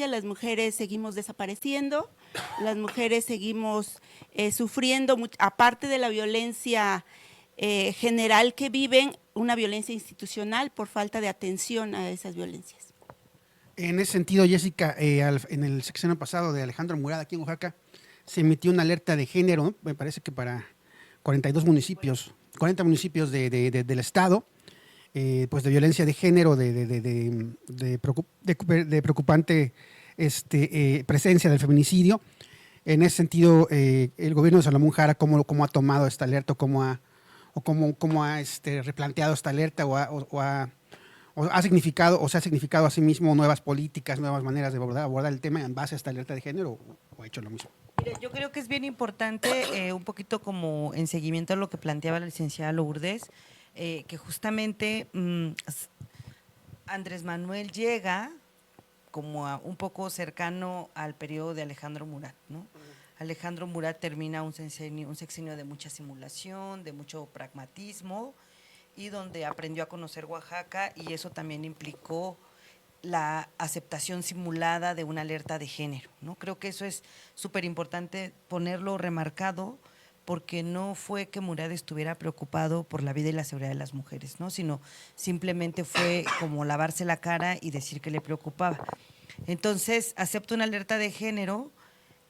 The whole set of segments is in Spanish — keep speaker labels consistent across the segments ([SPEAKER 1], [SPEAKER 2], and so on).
[SPEAKER 1] las mujeres seguimos desapareciendo, las mujeres seguimos sufriendo, aparte de la violencia general que viven, una violencia institucional por falta de atención a esas violencias.
[SPEAKER 2] En ese sentido, Jessica, en el sexenio pasado de Alejandro Murat, aquí en Oaxaca, se emitió una alerta de género, ¿no? Me parece que para 42 municipios, 40 municipios del estado, pues de violencia de género, de preocupante presencia del feminicidio. En ese sentido, el gobierno de Salomón Jara, ¿cómo ha tomado esta alerta, cómo ha replanteado esta alerta o ha significado o se ha significado a sí mismo nuevas políticas, nuevas maneras de abordar el tema en base a esta alerta de género o ha hecho lo mismo?
[SPEAKER 3] Mira, yo creo que es bien importante, un poquito como en seguimiento a lo que planteaba la licenciada Lourdes, que justamente Andrés Manuel llega como un poco cercano al periodo de Alejandro Murat, ¿no? Alejandro Murat termina un sexenio de mucha simulación, de mucho pragmatismo, y donde aprendió a conocer Oaxaca, y eso también implicó la aceptación simulada de una alerta de género, ¿no? Creo que eso es súper importante ponerlo remarcado, porque no fue que Murat estuviera preocupado por la vida y la seguridad de las mujeres, ¿no? Sino simplemente fue como lavarse la cara y decir que le preocupaba. Entonces, acepta una alerta de género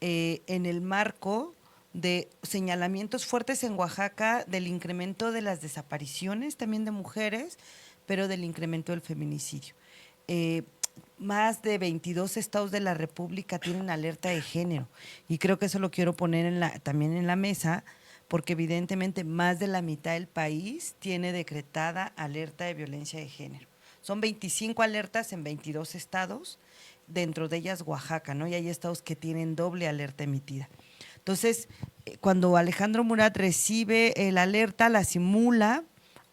[SPEAKER 3] en el marco de señalamientos fuertes en Oaxaca del incremento de las desapariciones también de mujeres, pero del incremento del feminicidio. Más de 22 estados de la República tienen alerta de género, y creo que eso lo quiero poner también en la mesa, porque evidentemente más de la mitad del país tiene decretada alerta de violencia de género. Son 25 alertas en 22 estados, dentro de ellas Oaxaca, ¿no? Y hay estados que tienen doble alerta emitida. Entonces, cuando Alejandro Murat recibe la alerta, la simula.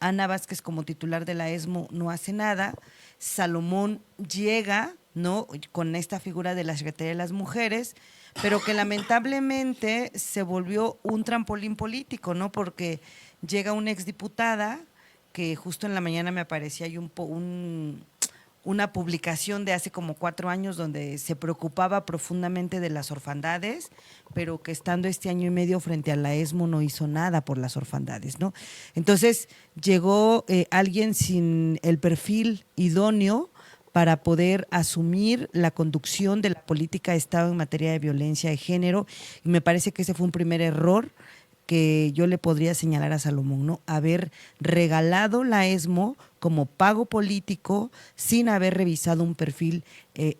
[SPEAKER 3] Ana Vázquez, como titular de la ESMO, no hace nada. Salomón llega, ¿no?, con esta figura de la Secretaría de las Mujeres, pero que lamentablemente se volvió un trampolín político, ¿no? Porque llega una exdiputada, que justo en la mañana me aparecía ahí una publicación de hace como 4 años donde se preocupaba profundamente de las orfandades, pero que estando este año y medio frente a la ESMO no hizo nada por las orfandades, ¿no? Entonces llegó alguien sin el perfil idóneo para poder asumir la conducción de la política de Estado en materia de violencia de género, y me parece que ese fue un primer error que yo le podría señalar a Salomón, ¿no? Haber regalado la ESMO como pago político sin haber revisado un perfil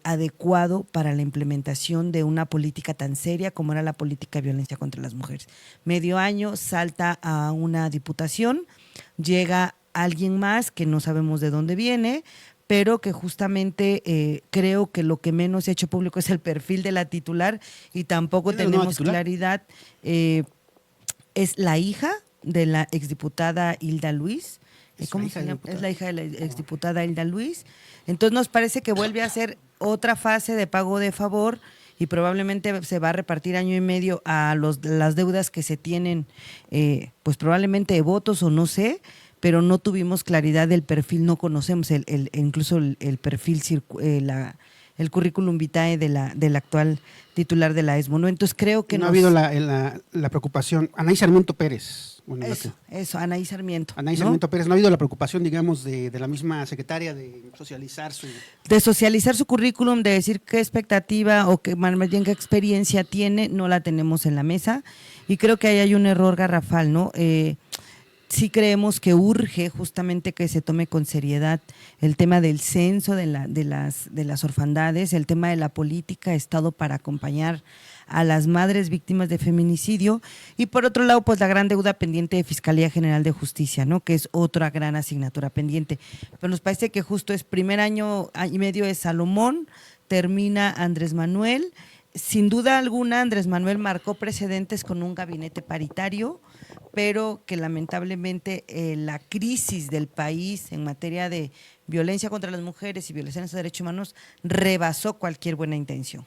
[SPEAKER 3] adecuado para la implementación de una política tan seria como era la política de violencia contra las mujeres. Medio año salta a una diputación, llega alguien más que no sabemos de dónde viene, pero que justamente creo que lo que menos ha hecho público es el perfil de la titular, y tampoco tenemos claridad. Es la hija de la exdiputada Hilda Luis. ¿Cómo se llama? Es la hija de la exdiputada Hilda Luis. Entonces nos parece que vuelve a ser otra fase de pago de favor, y probablemente se va a repartir año y medio a las deudas que se tienen, pues probablemente de votos o no sé, pero no tuvimos claridad del perfil, no conocemos incluso el perfil, el currículum vitae de la actual titular de la ESMO, ¿no? Entonces creo que
[SPEAKER 2] no ha habido la preocupación. Anaí Sarmiento Pérez.
[SPEAKER 3] Bueno, eso, Anaí Sarmiento.
[SPEAKER 2] Anaí Sarmiento, ¿no?, Pérez, ¿no ha habido la preocupación, digamos, de la misma secretaria de socializar su
[SPEAKER 3] currículum, de decir qué expectativa o más bien qué experiencia tiene? No la tenemos en la mesa, y creo que ahí hay un error garrafal, ¿no? Sí creemos que urge justamente que se tome con seriedad el tema del censo de las orfandades, el tema de la política de Estado para acompañar a las madres víctimas de feminicidio, y por otro lado, pues la gran deuda pendiente de Fiscalía General de Justicia, ¿no?, que es otra gran asignatura pendiente. Pero nos parece que justo es primer año y medio de Salomón, termina Andrés Manuel. Sin duda alguna, Andrés Manuel marcó precedentes con un gabinete paritario, pero que lamentablemente la crisis del país en materia de violencia contra las mujeres y violaciones a derechos humanos rebasó cualquier buena intención.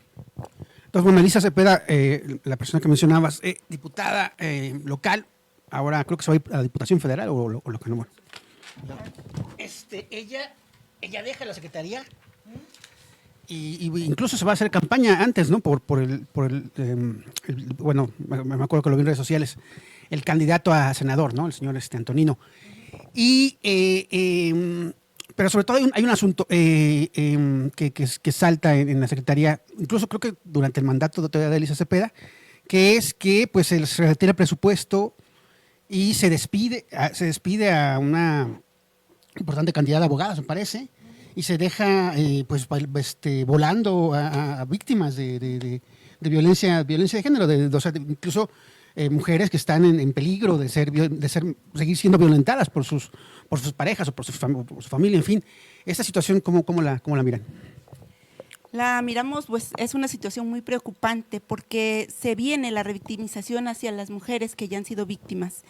[SPEAKER 2] Entonces, bueno, Elisa Cepeda, la persona que mencionabas, diputada local, ahora creo que se va a ir a la Diputación Federal o lo que no. Bueno. Ella deja la secretaría Incluso se va a hacer campaña antes, ¿no? Bueno, me acuerdo que lo vi en redes sociales, el candidato a senador, ¿no? El señor Antonino. Pero sobre todo hay un asunto que salta en la Secretaría, incluso creo que durante el mandato de Elisa Cepeda, que es que pues se retira el presupuesto y se despide a una importante cantidad de abogadas, me parece, y se deja volando a víctimas de violencia de género, o sea, incluso mujeres que están en peligro de seguir siendo violentadas por sus parejas o por su familia, en fin. Esta situación, ¿cómo la miran?
[SPEAKER 1] La miramos, pues es una situación muy preocupante porque se viene la revictimización hacia las mujeres que ya han sido víctimas.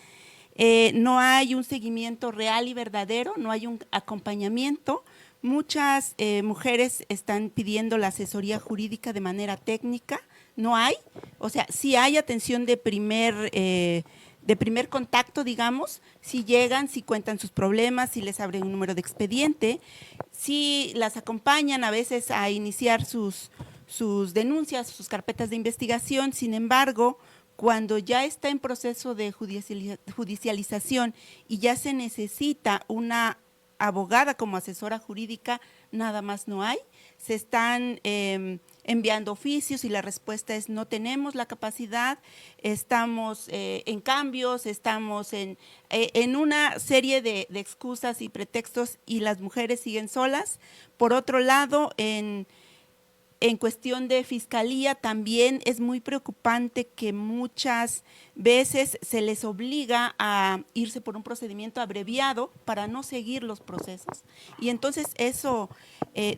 [SPEAKER 1] No hay un seguimiento real y verdadero, no hay un acompañamiento. Muchas mujeres están pidiendo la asesoría jurídica de manera técnica, no hay, o sea, sí hay atención de primer contacto, digamos, si llegan, si cuentan sus problemas, si les abren un número de expediente, si las acompañan a veces a iniciar sus denuncias, sus carpetas de investigación. Sin embargo, cuando ya está en proceso de judicialización y ya se necesita una abogada como asesora jurídica, nada más no hay. Se están enviando oficios y la respuesta es: no tenemos la capacidad, estamos en cambios, estamos en una serie de excusas y pretextos, y las mujeres siguen solas. Por otro lado, en cuestión de fiscalía también es muy preocupante que muchas veces se les obliga a irse por un procedimiento abreviado para no seguir los procesos, y entonces eso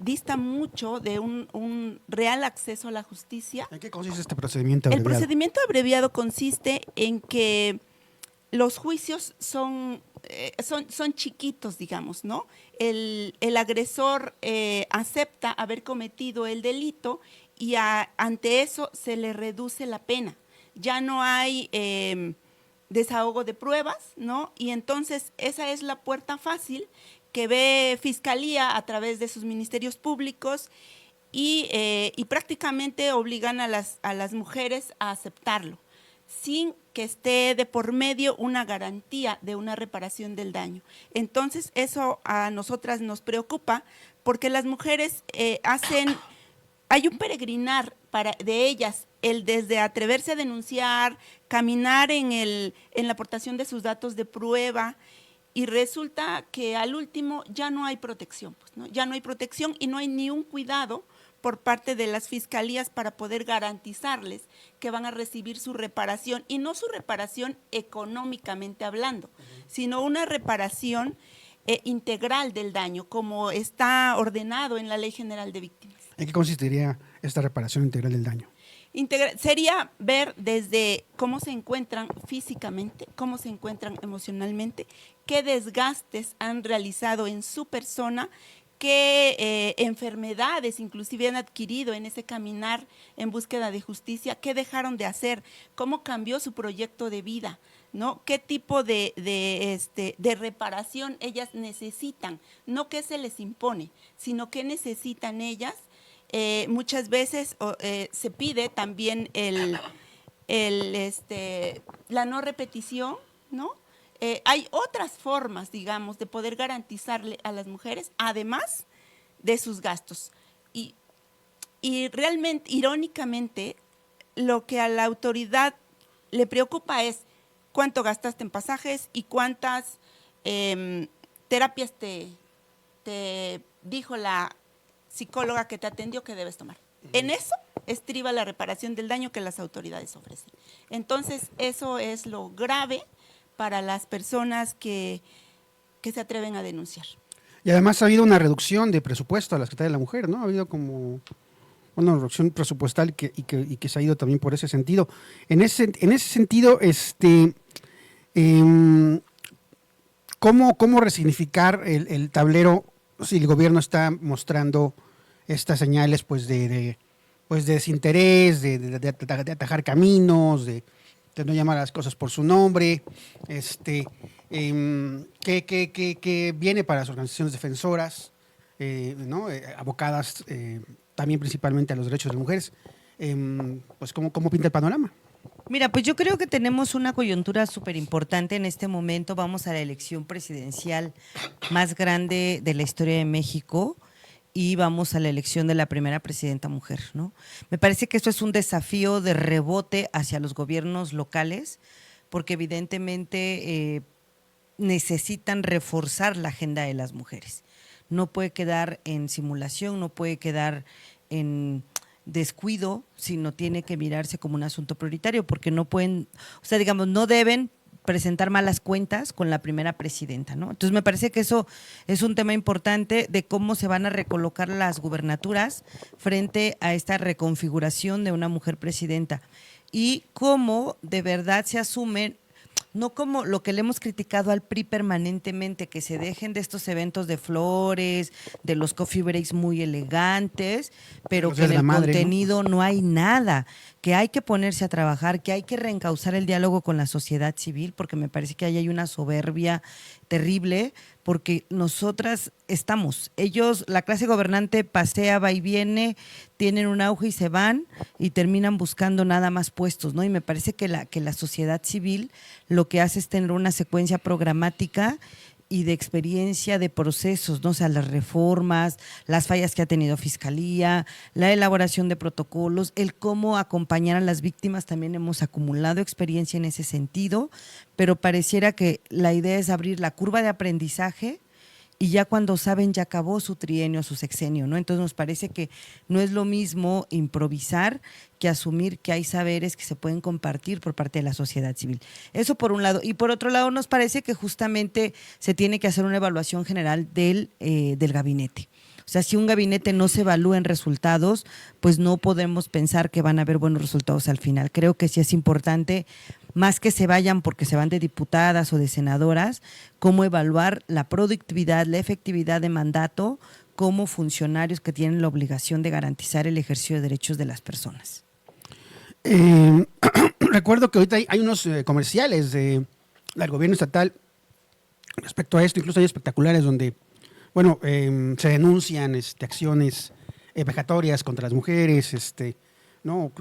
[SPEAKER 1] dista mucho de un real acceso a la justicia.
[SPEAKER 2] ¿En qué consiste este procedimiento abreviado?
[SPEAKER 1] El procedimiento abreviado consiste en que los juicios son chiquitos, digamos, ¿no? El agresor acepta haber cometido el delito y ante eso se le reduce la pena. Ya no hay desahogo de pruebas, ¿no? Y entonces esa es la puerta fácil que ve Fiscalía a través de sus ministerios públicos y prácticamente obligan a las mujeres a aceptarlo, sin que esté de por medio una garantía de una reparación del daño. Entonces, eso a nosotras nos preocupa porque las mujeres hay un peregrinar de ellas, el desde atreverse a denunciar, caminar en la aportación de sus datos de prueba, y resulta que al último ya no hay protección, pues, ¿no? Ya no hay protección y no hay ni un cuidado por parte de las fiscalías para poder garantizarles que van a recibir su reparación, y no su reparación económicamente hablando, sino una reparación integral del daño, como está ordenado en la Ley General de Víctimas.
[SPEAKER 2] ¿En qué consistiría esta reparación integral del daño?
[SPEAKER 1] Sería ver desde cómo se encuentran físicamente, cómo se encuentran emocionalmente, qué desgastes han realizado en su persona, qué enfermedades inclusive han adquirido en ese caminar en búsqueda de justicia, qué dejaron de hacer, cómo cambió su proyecto de vida, ¿no? Qué tipo de reparación ellas necesitan, no qué se les impone, sino qué necesitan ellas. Muchas veces se pide también la no repetición, ¿no? Hay otras formas, digamos, de poder garantizarle a las mujeres, además de sus gastos. Y realmente, irónicamente, lo que a la autoridad le preocupa es cuánto gastaste en pasajes y cuántas terapias te dijo la psicóloga que te atendió que debes tomar. En eso estriba la reparación del daño que las autoridades ofrecen. Entonces, eso es lo grave para las personas que se atreven a denunciar.
[SPEAKER 2] Y además ha habido una reducción de presupuesto a la Secretaría de la Mujer, ¿no? Ha habido como una reducción presupuestal y que se ha ido también por ese sentido. En ese sentido, ¿cómo resignificar el tablero si el gobierno está mostrando estas señales pues de desinterés, de atajar caminos, de no llamar a las cosas por su nombre? ¿Qué viene para las organizaciones defensoras, ¿no? Abocadas también principalmente a los derechos de las mujeres. Pues ¿cómo pinta el panorama?
[SPEAKER 3] Mira, pues yo creo que tenemos una coyuntura súper importante en este momento. Vamos a la elección presidencial más grande de la historia de México y vamos a la elección de la primera presidenta mujer, ¿no? Me parece que esto es un desafío de rebote hacia los gobiernos locales, porque evidentemente necesitan reforzar la agenda de las mujeres. No puede quedar en simulación, no puede quedar en descuido, sino tiene que mirarse como un asunto prioritario, porque no pueden, o sea, digamos, no deben presentar malas cuentas con la primera presidenta, ¿no? Entonces me parece que eso es un tema importante de cómo se van a recolocar las gubernaturas frente a esta reconfiguración de una mujer presidenta y cómo de verdad se asumen, no como lo que le hemos criticado al PRI permanentemente, que se dejen de estos eventos de flores, de los coffee breaks muy elegantes, pero que en el contenido no hay nada, que hay que ponerse a trabajar, que hay que reencauzar el diálogo con la sociedad civil, porque me parece que ahí hay una soberbia terrible, porque nosotras estamos, ellos, la clase gobernante pasea, va y viene, tienen un auge y se van y terminan buscando nada más puestos, ¿no? Y me parece que la sociedad civil lo que hace es tener una secuencia programática y de experiencia de procesos, ¿no? O sea, las reformas, las fallas que ha tenido Fiscalía, la elaboración de protocolos, el cómo acompañar a las víctimas, también hemos acumulado experiencia en ese sentido, pero pareciera que la idea es abrir la curva de aprendizaje y ya cuando saben ya acabó su trienio, su sexenio, ¿no? Entonces nos parece que no es lo mismo improvisar que asumir que hay saberes que se pueden compartir por parte de la sociedad civil. Eso por un lado. Y por otro lado nos parece que justamente se tiene que hacer una evaluación general del gabinete. O sea, si un gabinete no se evalúa en resultados, pues no podemos pensar que van a haber buenos resultados al final. Creo que sí es importante, más que se vayan porque se van de diputadas o de senadoras, cómo evaluar la productividad, la efectividad de mandato como funcionarios que tienen la obligación de garantizar el ejercicio de derechos de las personas.
[SPEAKER 2] Recuerdo que ahorita hay unos comerciales del gobierno estatal respecto a esto, incluso hay espectaculares donde se denuncian acciones vejatorias contra las mujeres, no,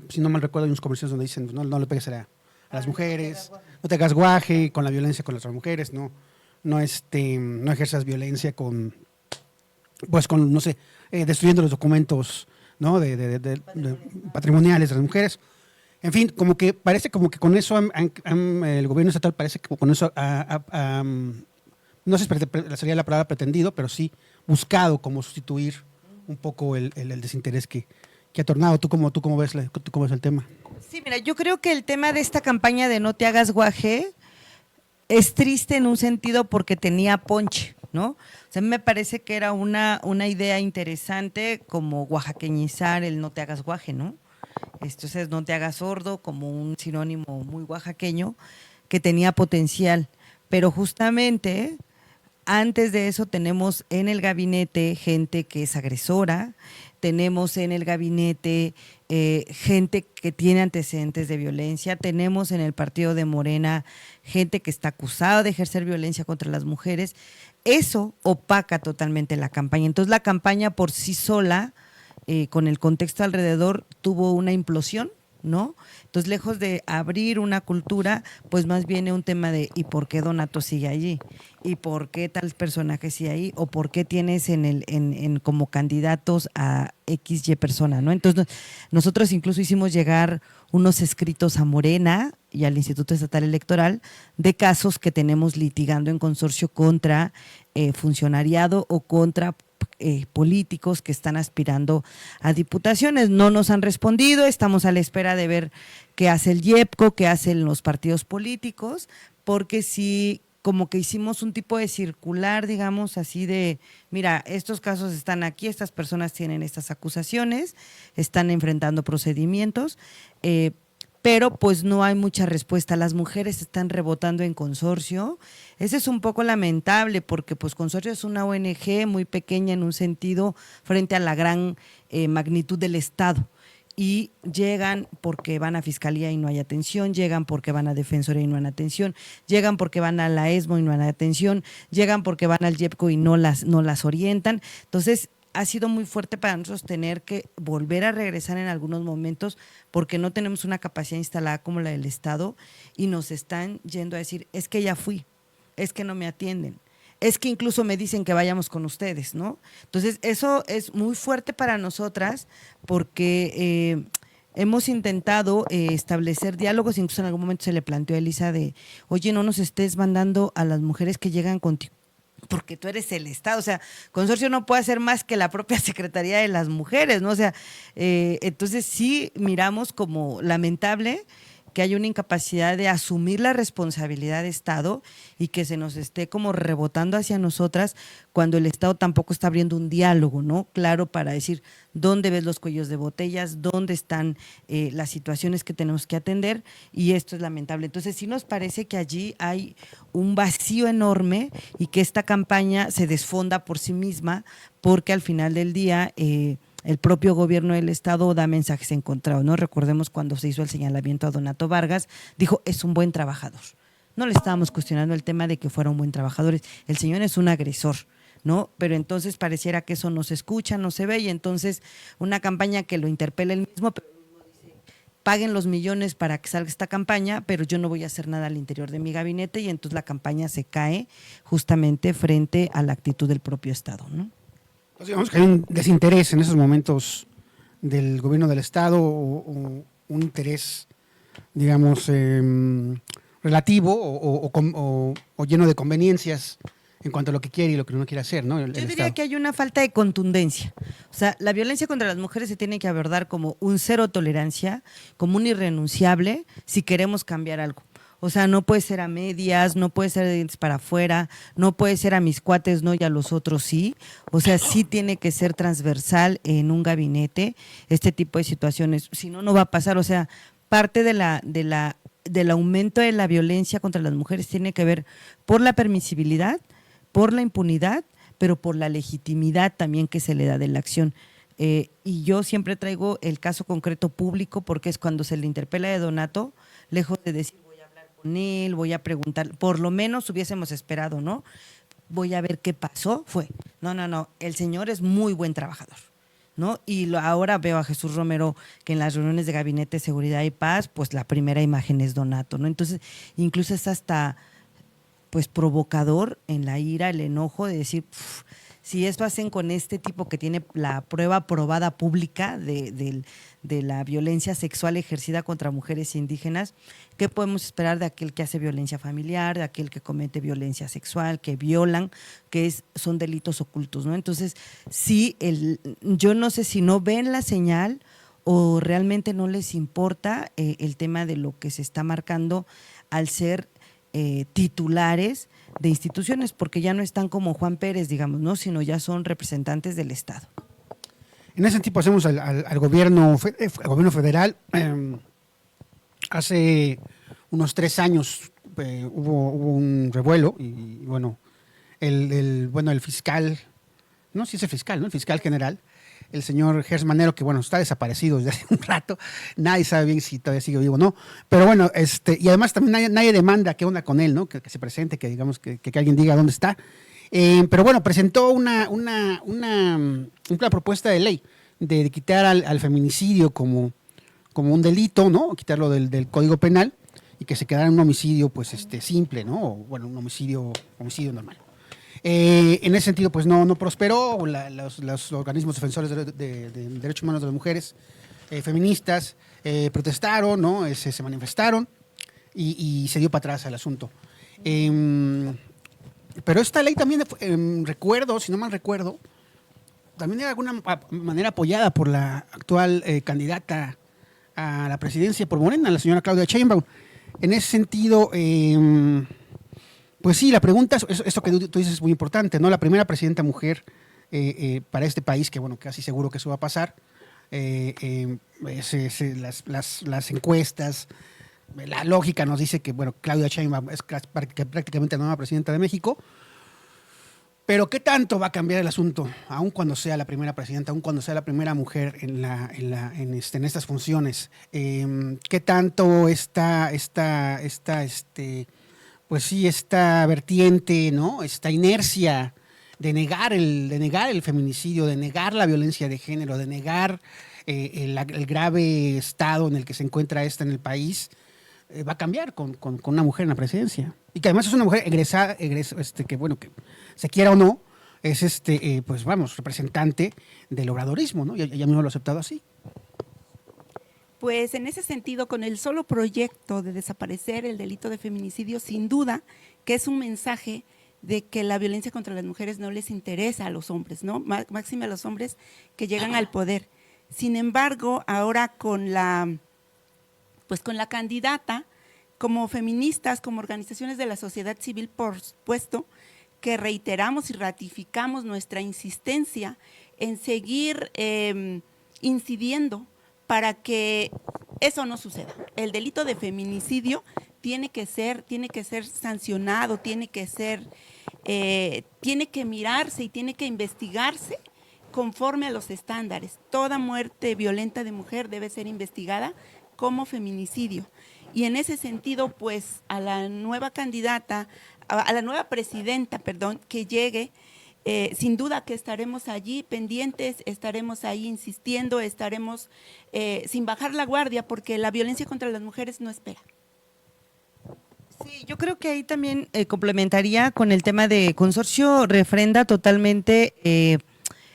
[SPEAKER 2] si no mal recuerdo hay unos comerciales donde dicen no le pegues a las mujeres, no te hagas guaje con la violencia con las mujeres, no ejerzas violencia destruyendo los documentos, ¿no? de patrimoniales de las mujeres. En fin, como que parece como que con eso el gobierno estatal parece que con eso no sé si sería la palabra pretendido, pero sí buscado como sustituir un poco el desinterés que ha tornado. ¿Tú cómo ves el tema?
[SPEAKER 3] Sí, mira, yo creo que el tema de esta campaña de no te hagas guaje es triste en un sentido porque tenía ponche, ¿no? O sea, me parece que era una idea interesante como oaxaqueñizar el no te hagas guaje, ¿no? Entonces, no te hagas sordo como un sinónimo muy oaxaqueño que tenía potencial, pero justamente antes de eso tenemos en el gabinete gente que es agresora, tenemos en el gabinete gente que tiene antecedentes de violencia, tenemos en el partido de Morena gente que está acusada de ejercer violencia contra las mujeres. Eso opaca totalmente la campaña. Entonces la campaña por sí sola, con el contexto alrededor, tuvo una implosión, ¿no? Entonces, lejos de abrir una cultura, pues más viene un tema de ¿y por qué Donato sigue allí? ¿Y por qué tal personaje sigue ahí? ¿O por qué tienes como candidatos a XY persona, ¿no? Entonces, nosotros incluso hicimos llegar unos escritos a Morena y al Instituto Estatal Electoral de casos que tenemos litigando en consorcio contra funcionariado o contra políticos que están aspirando a diputaciones. No nos han respondido, estamos a la espera de ver qué hace el IEPCO, qué hacen los partidos políticos, porque sí, como que hicimos un tipo de circular, digamos, así de, mira, estos casos están aquí, estas personas tienen estas acusaciones, están enfrentando procedimientos, pero pues no hay mucha respuesta. Las mujeres están rebotando en consorcio. Ese es un poco lamentable porque pues Consorcio es una ONG muy pequeña en un sentido frente a la gran magnitud del Estado. Y llegan porque van a Fiscalía y no hay atención, llegan porque van a Defensoría y no hay atención, llegan porque van a la ESMO y no hay atención, llegan porque van al IEPCO y no las orientan. Entonces, ha sido muy fuerte para nosotros tener que volver a regresar en algunos momentos porque no tenemos una capacidad instalada como la del Estado y nos están yendo a decir, es que ya fui, es que no me atienden, es que incluso me dicen que vayamos con ustedes, ¿no? Entonces, eso es muy fuerte para nosotras porque hemos intentado establecer diálogos, incluso en algún momento se le planteó a Elisa de, oye, no nos estés mandando a las mujeres que llegan contigo, porque tú eres el Estado, o sea, Consorcio no puede hacer más que la propia Secretaría de las Mujeres, ¿no? O sea, entonces sí miramos como lamentable que hay una incapacidad de asumir la responsabilidad de Estado y que se nos esté como rebotando hacia nosotras cuando el Estado tampoco está abriendo un diálogo, ¿no? Claro, para decir dónde ves los cuellos de botellas, dónde están las situaciones que tenemos que atender, y esto es lamentable. Entonces sí nos parece que allí hay un vacío enorme y que esta campaña se desfonda por sí misma porque al final del día el propio gobierno del Estado da mensajes encontrados, ¿no? Recordemos cuando se hizo el señalamiento a Donato Vargas, dijo, es un buen trabajador. No le estábamos cuestionando el tema de que fuera un buen trabajador, el señor es un agresor, ¿no? Pero entonces pareciera que eso no se escucha, no se ve, y entonces una campaña que lo interpela él mismo, pero dice, paguen los millones para que salga esta campaña, pero yo no voy a hacer nada al interior de mi gabinete, y entonces la campaña se cae justamente frente a la actitud del propio Estado, ¿no?
[SPEAKER 2] Pues digamos que hay un desinterés en esos momentos del gobierno del Estado o un interés, digamos, relativo o lleno de conveniencias en cuanto a lo que quiere y lo que no quiere hacer, ¿no?
[SPEAKER 3] Yo diría que hay una falta de contundencia. O sea, la violencia contra las mujeres se tiene que abordar como un cero tolerancia, como un irrenunciable si queremos cambiar algo. O sea, no puede ser a medias, no puede ser de dientes para afuera, no puede ser a mis cuates no y a los otros sí. O sea, sí tiene que ser transversal en un gabinete este tipo de situaciones. Si no, no va a pasar. O sea, parte del aumento de la violencia contra las mujeres tiene que ver por la permisibilidad, por la impunidad, pero por la legitimidad también que se le da de la acción. Y yo siempre traigo el caso concreto público porque es cuando se le interpela de Donato, lejos de decir con él, voy a preguntar, por lo menos hubiésemos esperado, ¿no? Voy a ver qué pasó, fue. No, el señor es muy buen trabajador, ¿no? Y ahora veo a Jesús Romero que en las reuniones de Gabinete de Seguridad y Paz, pues la primera imagen es Donato, ¿no? Entonces, incluso es hasta, pues, provocador en la ira, el enojo de decir, si esto hacen con este tipo que tiene la prueba probada pública de la violencia sexual ejercida contra mujeres indígenas, ¿qué podemos esperar de aquel que hace violencia familiar, de aquel que comete violencia sexual, que violan, son delitos ocultos, ¿no? Entonces, sí, yo no sé si no ven la señal o realmente no les importa el tema de lo que se está marcando al ser titulares de instituciones, porque ya no están como Juan Pérez, digamos, ¿no? Sino ya son representantes del Estado.
[SPEAKER 2] En ese sentido pasemos al gobierno federal. Hace unos 3 años hubo un revuelo y bueno, el fiscal, no sé si es el fiscal, ¿no? El fiscal general, el señor Gers Manero, que bueno, está desaparecido desde hace un rato, nadie sabe bien si todavía sigue vivo o no, pero bueno, y además también nadie demanda qué onda con él, ¿no? Que se presente, que digamos que alguien diga dónde está. Pero bueno, presentó una propuesta de ley de quitar al feminicidio como un delito, ¿no? Quitarlo del Código Penal y que se quedara en un homicidio, pues, simple, ¿no? O, bueno, un homicidio normal. En ese sentido, pues, no prosperó. Los organismos defensores de derechos humanos de las mujeres, feministas, protestaron, ¿no? Se manifestaron y se dio para atrás el asunto. Pero esta ley también, recuerdo, si no mal recuerdo, también de alguna manera apoyada por la actual candidata a la presidencia por Morena, la señora Claudia Sheinbaum. En ese sentido, pues sí, la pregunta, esto que tú dices es muy importante, ¿no? La primera presidenta mujer para este país, que bueno, casi seguro que eso va a pasar. Las encuestas, la lógica nos dice que, bueno, Claudia Sheinbaum es prácticamente la nueva presidenta de México. Pero ¿qué tanto va a cambiar el asunto, aun cuando sea la primera presidenta, aun cuando sea la primera mujer en estas funciones? ¿Qué tanto esta vertiente, ¿no? Esta inercia de negar el feminicidio, de negar la violencia de género, de negar el grave estado en el que se encuentra esta en el país, va a cambiar con una mujer en la presidencia. Y que además es una mujer egresada, que bueno, que se quiera o no, es pues vamos, representante del obradorismo, ¿no? Y ella misma lo ha aceptado así.
[SPEAKER 1] Pues en ese sentido, con el solo proyecto de desaparecer el delito de feminicidio, sin duda que es un mensaje de que la violencia contra las mujeres no les interesa a los hombres, ¿no? Máxime a los hombres que llegan al poder. Sin embargo, ahora con la candidata, como feministas, como organizaciones de la sociedad civil, por supuesto, que reiteramos y ratificamos nuestra insistencia en seguir incidiendo para que eso no suceda. El delito de feminicidio tiene que ser sancionado, tiene que mirarse y tiene que investigarse conforme a los estándares. Toda muerte violenta de mujer debe ser investigada como feminicidio. Y en ese sentido, pues, a la nueva presidenta, que llegue, sin duda que estaremos allí pendientes, estaremos ahí insistiendo, estaremos sin bajar la guardia, porque la violencia contra las mujeres no espera.
[SPEAKER 3] Sí, yo creo que ahí también complementaría con el tema de Consorcio, refrenda totalmente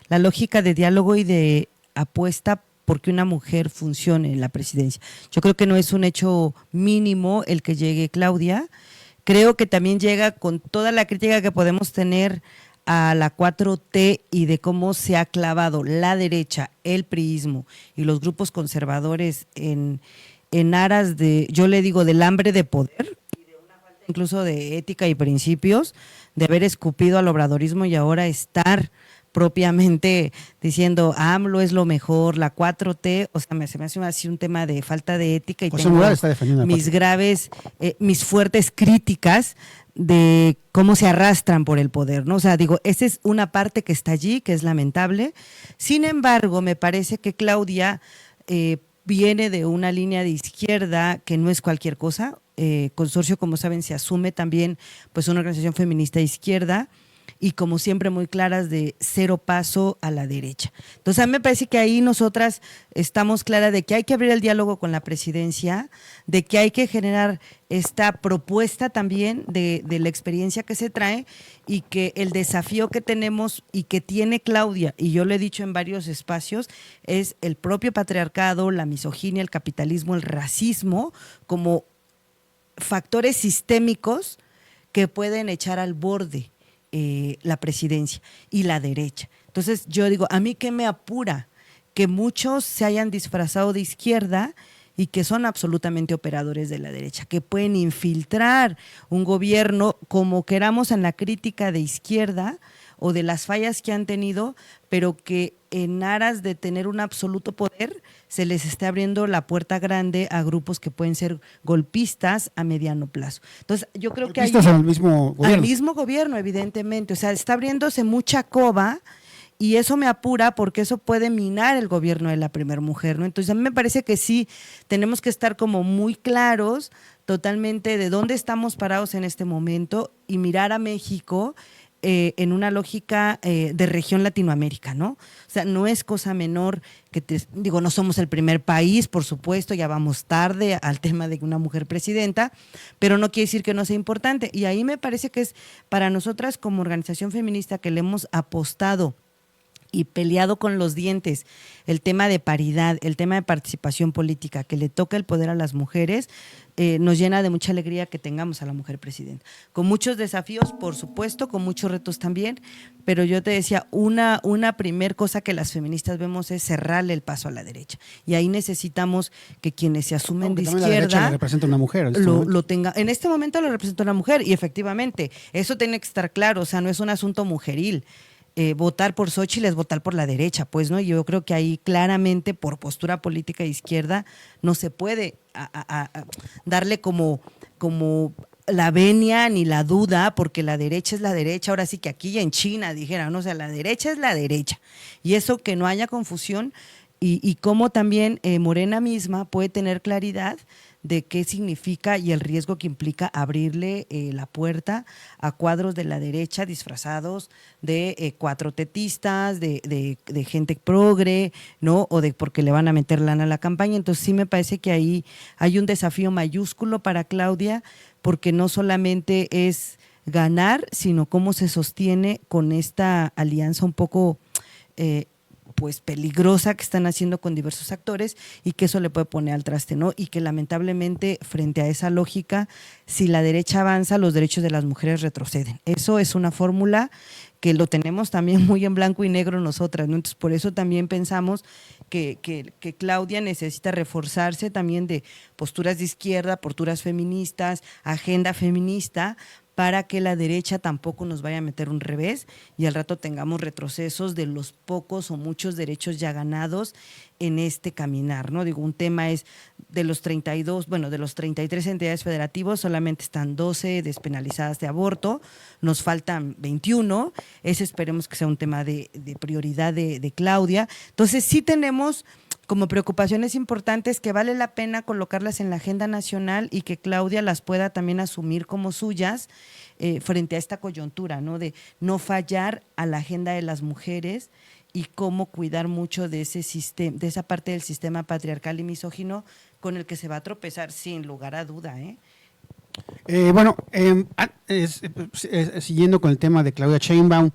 [SPEAKER 3] la lógica de diálogo y de apuesta porque una mujer funcione en la presidencia. Yo creo que no es un hecho mínimo el que llegue Claudia, creo que también llega con toda la crítica que podemos tener a la 4T y de cómo se ha clavado la derecha, el priismo y los grupos conservadores en aras de, yo le digo, del hambre de poder y de una falta incluso de ética y principios, de haber escupido al obradorismo y ahora estar propiamente diciendo AMLO es lo mejor, la 4T, o sea, se me hace así un tema de falta de ética y tengo mis fuertes críticas de cómo se arrastran por el poder, ¿no? O sea, digo, esa es una parte que está allí, que es lamentable. Sin embargo, me parece que Claudia viene de una línea de izquierda que no es cualquier cosa. Consorcio, como saben, se asume también pues una organización feminista de izquierda, y como siempre muy claras de cero paso a la derecha. Entonces a mí me parece que ahí nosotras estamos claras de que hay que abrir el diálogo con la presidencia, de que hay que generar esta propuesta también de la experiencia que se trae y que el desafío que tenemos y que tiene Claudia, y yo lo he dicho en varios espacios, es el propio patriarcado, la misoginia, el capitalismo, el racismo como factores sistémicos que pueden echar al borde la presidencia y la derecha. Entonces yo digo, a mí qué me apura que muchos se hayan disfrazado de izquierda y que son absolutamente operadores de la derecha, que pueden infiltrar un gobierno como queramos en la crítica de izquierda o de las fallas que han tenido, pero que en aras de tener un absoluto poder se les está abriendo la puerta grande a grupos que pueden ser golpistas a mediano plazo. Entonces, yo creo que
[SPEAKER 2] al mismo gobierno.
[SPEAKER 3] Al mismo gobierno, evidentemente. O sea, está abriéndose mucha cova y eso me apura porque eso puede minar el gobierno de la primera mujer, ¿no? Entonces, a mí me parece que sí tenemos que estar como muy claros totalmente de dónde estamos parados en este momento y mirar a México en una lógica de región Latinoamérica, ¿no? O sea, no es cosa menor que, digo, no somos el primer país, por supuesto, ya vamos tarde al tema de una mujer presidenta, pero no quiere decir que no sea importante. Y ahí me parece que es para nosotras como organización feminista que le hemos apostado y peleado con los dientes el tema de paridad, el tema de participación política, que le toca el poder a las mujeres, nos llena de mucha alegría que tengamos a la mujer presidenta. Con muchos desafíos, por supuesto, con muchos retos también, pero yo te decía, una primer cosa que las feministas vemos es cerrarle el paso a la derecha. Y ahí necesitamos que quienes se asumen de izquierda…
[SPEAKER 2] La derecha lo representa una mujer.
[SPEAKER 3] Lo tenga. En este momento lo representa una mujer y efectivamente, eso tiene que estar claro, o sea, no es un asunto mujeril. Votar por Xóchitl es votar por la derecha, pues, ¿no? Yo creo que ahí claramente por postura política de izquierda no se puede darle como la venia ni la duda, porque la derecha es la derecha. Ahora sí que aquí en China dijeran, o sea, la derecha es la derecha. Y eso, que no haya confusión y cómo también Morena misma puede tener claridad de qué significa y el riesgo que implica abrirle la puerta a cuadros de la derecha disfrazados de cuatrotetistas, de gente progre, ¿no? O de porque le van a meter lana a la campaña. Entonces sí me parece que ahí hay un desafío mayúsculo para Claudia, porque no solamente es ganar, sino cómo se sostiene con esta alianza un poco pues peligrosa que están haciendo con diversos actores, y que eso le puede poner al traste, ¿no? Y que lamentablemente frente a esa lógica, si la derecha avanza, los derechos de las mujeres retroceden. Eso es una fórmula que lo tenemos también muy en blanco y negro nosotras, ¿no? Entonces, por eso también pensamos que Claudia necesita reforzarse también de posturas de izquierda, posturas feministas, agenda feminista, para que la derecha tampoco nos vaya a meter un revés y al rato tengamos retrocesos de los pocos o muchos derechos ya ganados en este caminar, ¿no? Digo, un tema es de los 32, bueno, de los 33 entidades federativas, solamente están 12 despenalizadas de aborto, nos faltan 21, ese esperemos que sea un tema de prioridad de Claudia. Entonces sí tenemos como preocupaciones importantes que vale la pena colocarlas en la agenda nacional y que Claudia las pueda también asumir como suyas frente a esta coyuntura, ¿no? De no fallar a la agenda de las mujeres y cómo cuidar mucho de ese sistema, de esa parte del sistema patriarcal y misógino con el que se va a tropezar sin lugar a duda,
[SPEAKER 2] Bueno, siguiendo con el tema de Claudia Sheinbaum,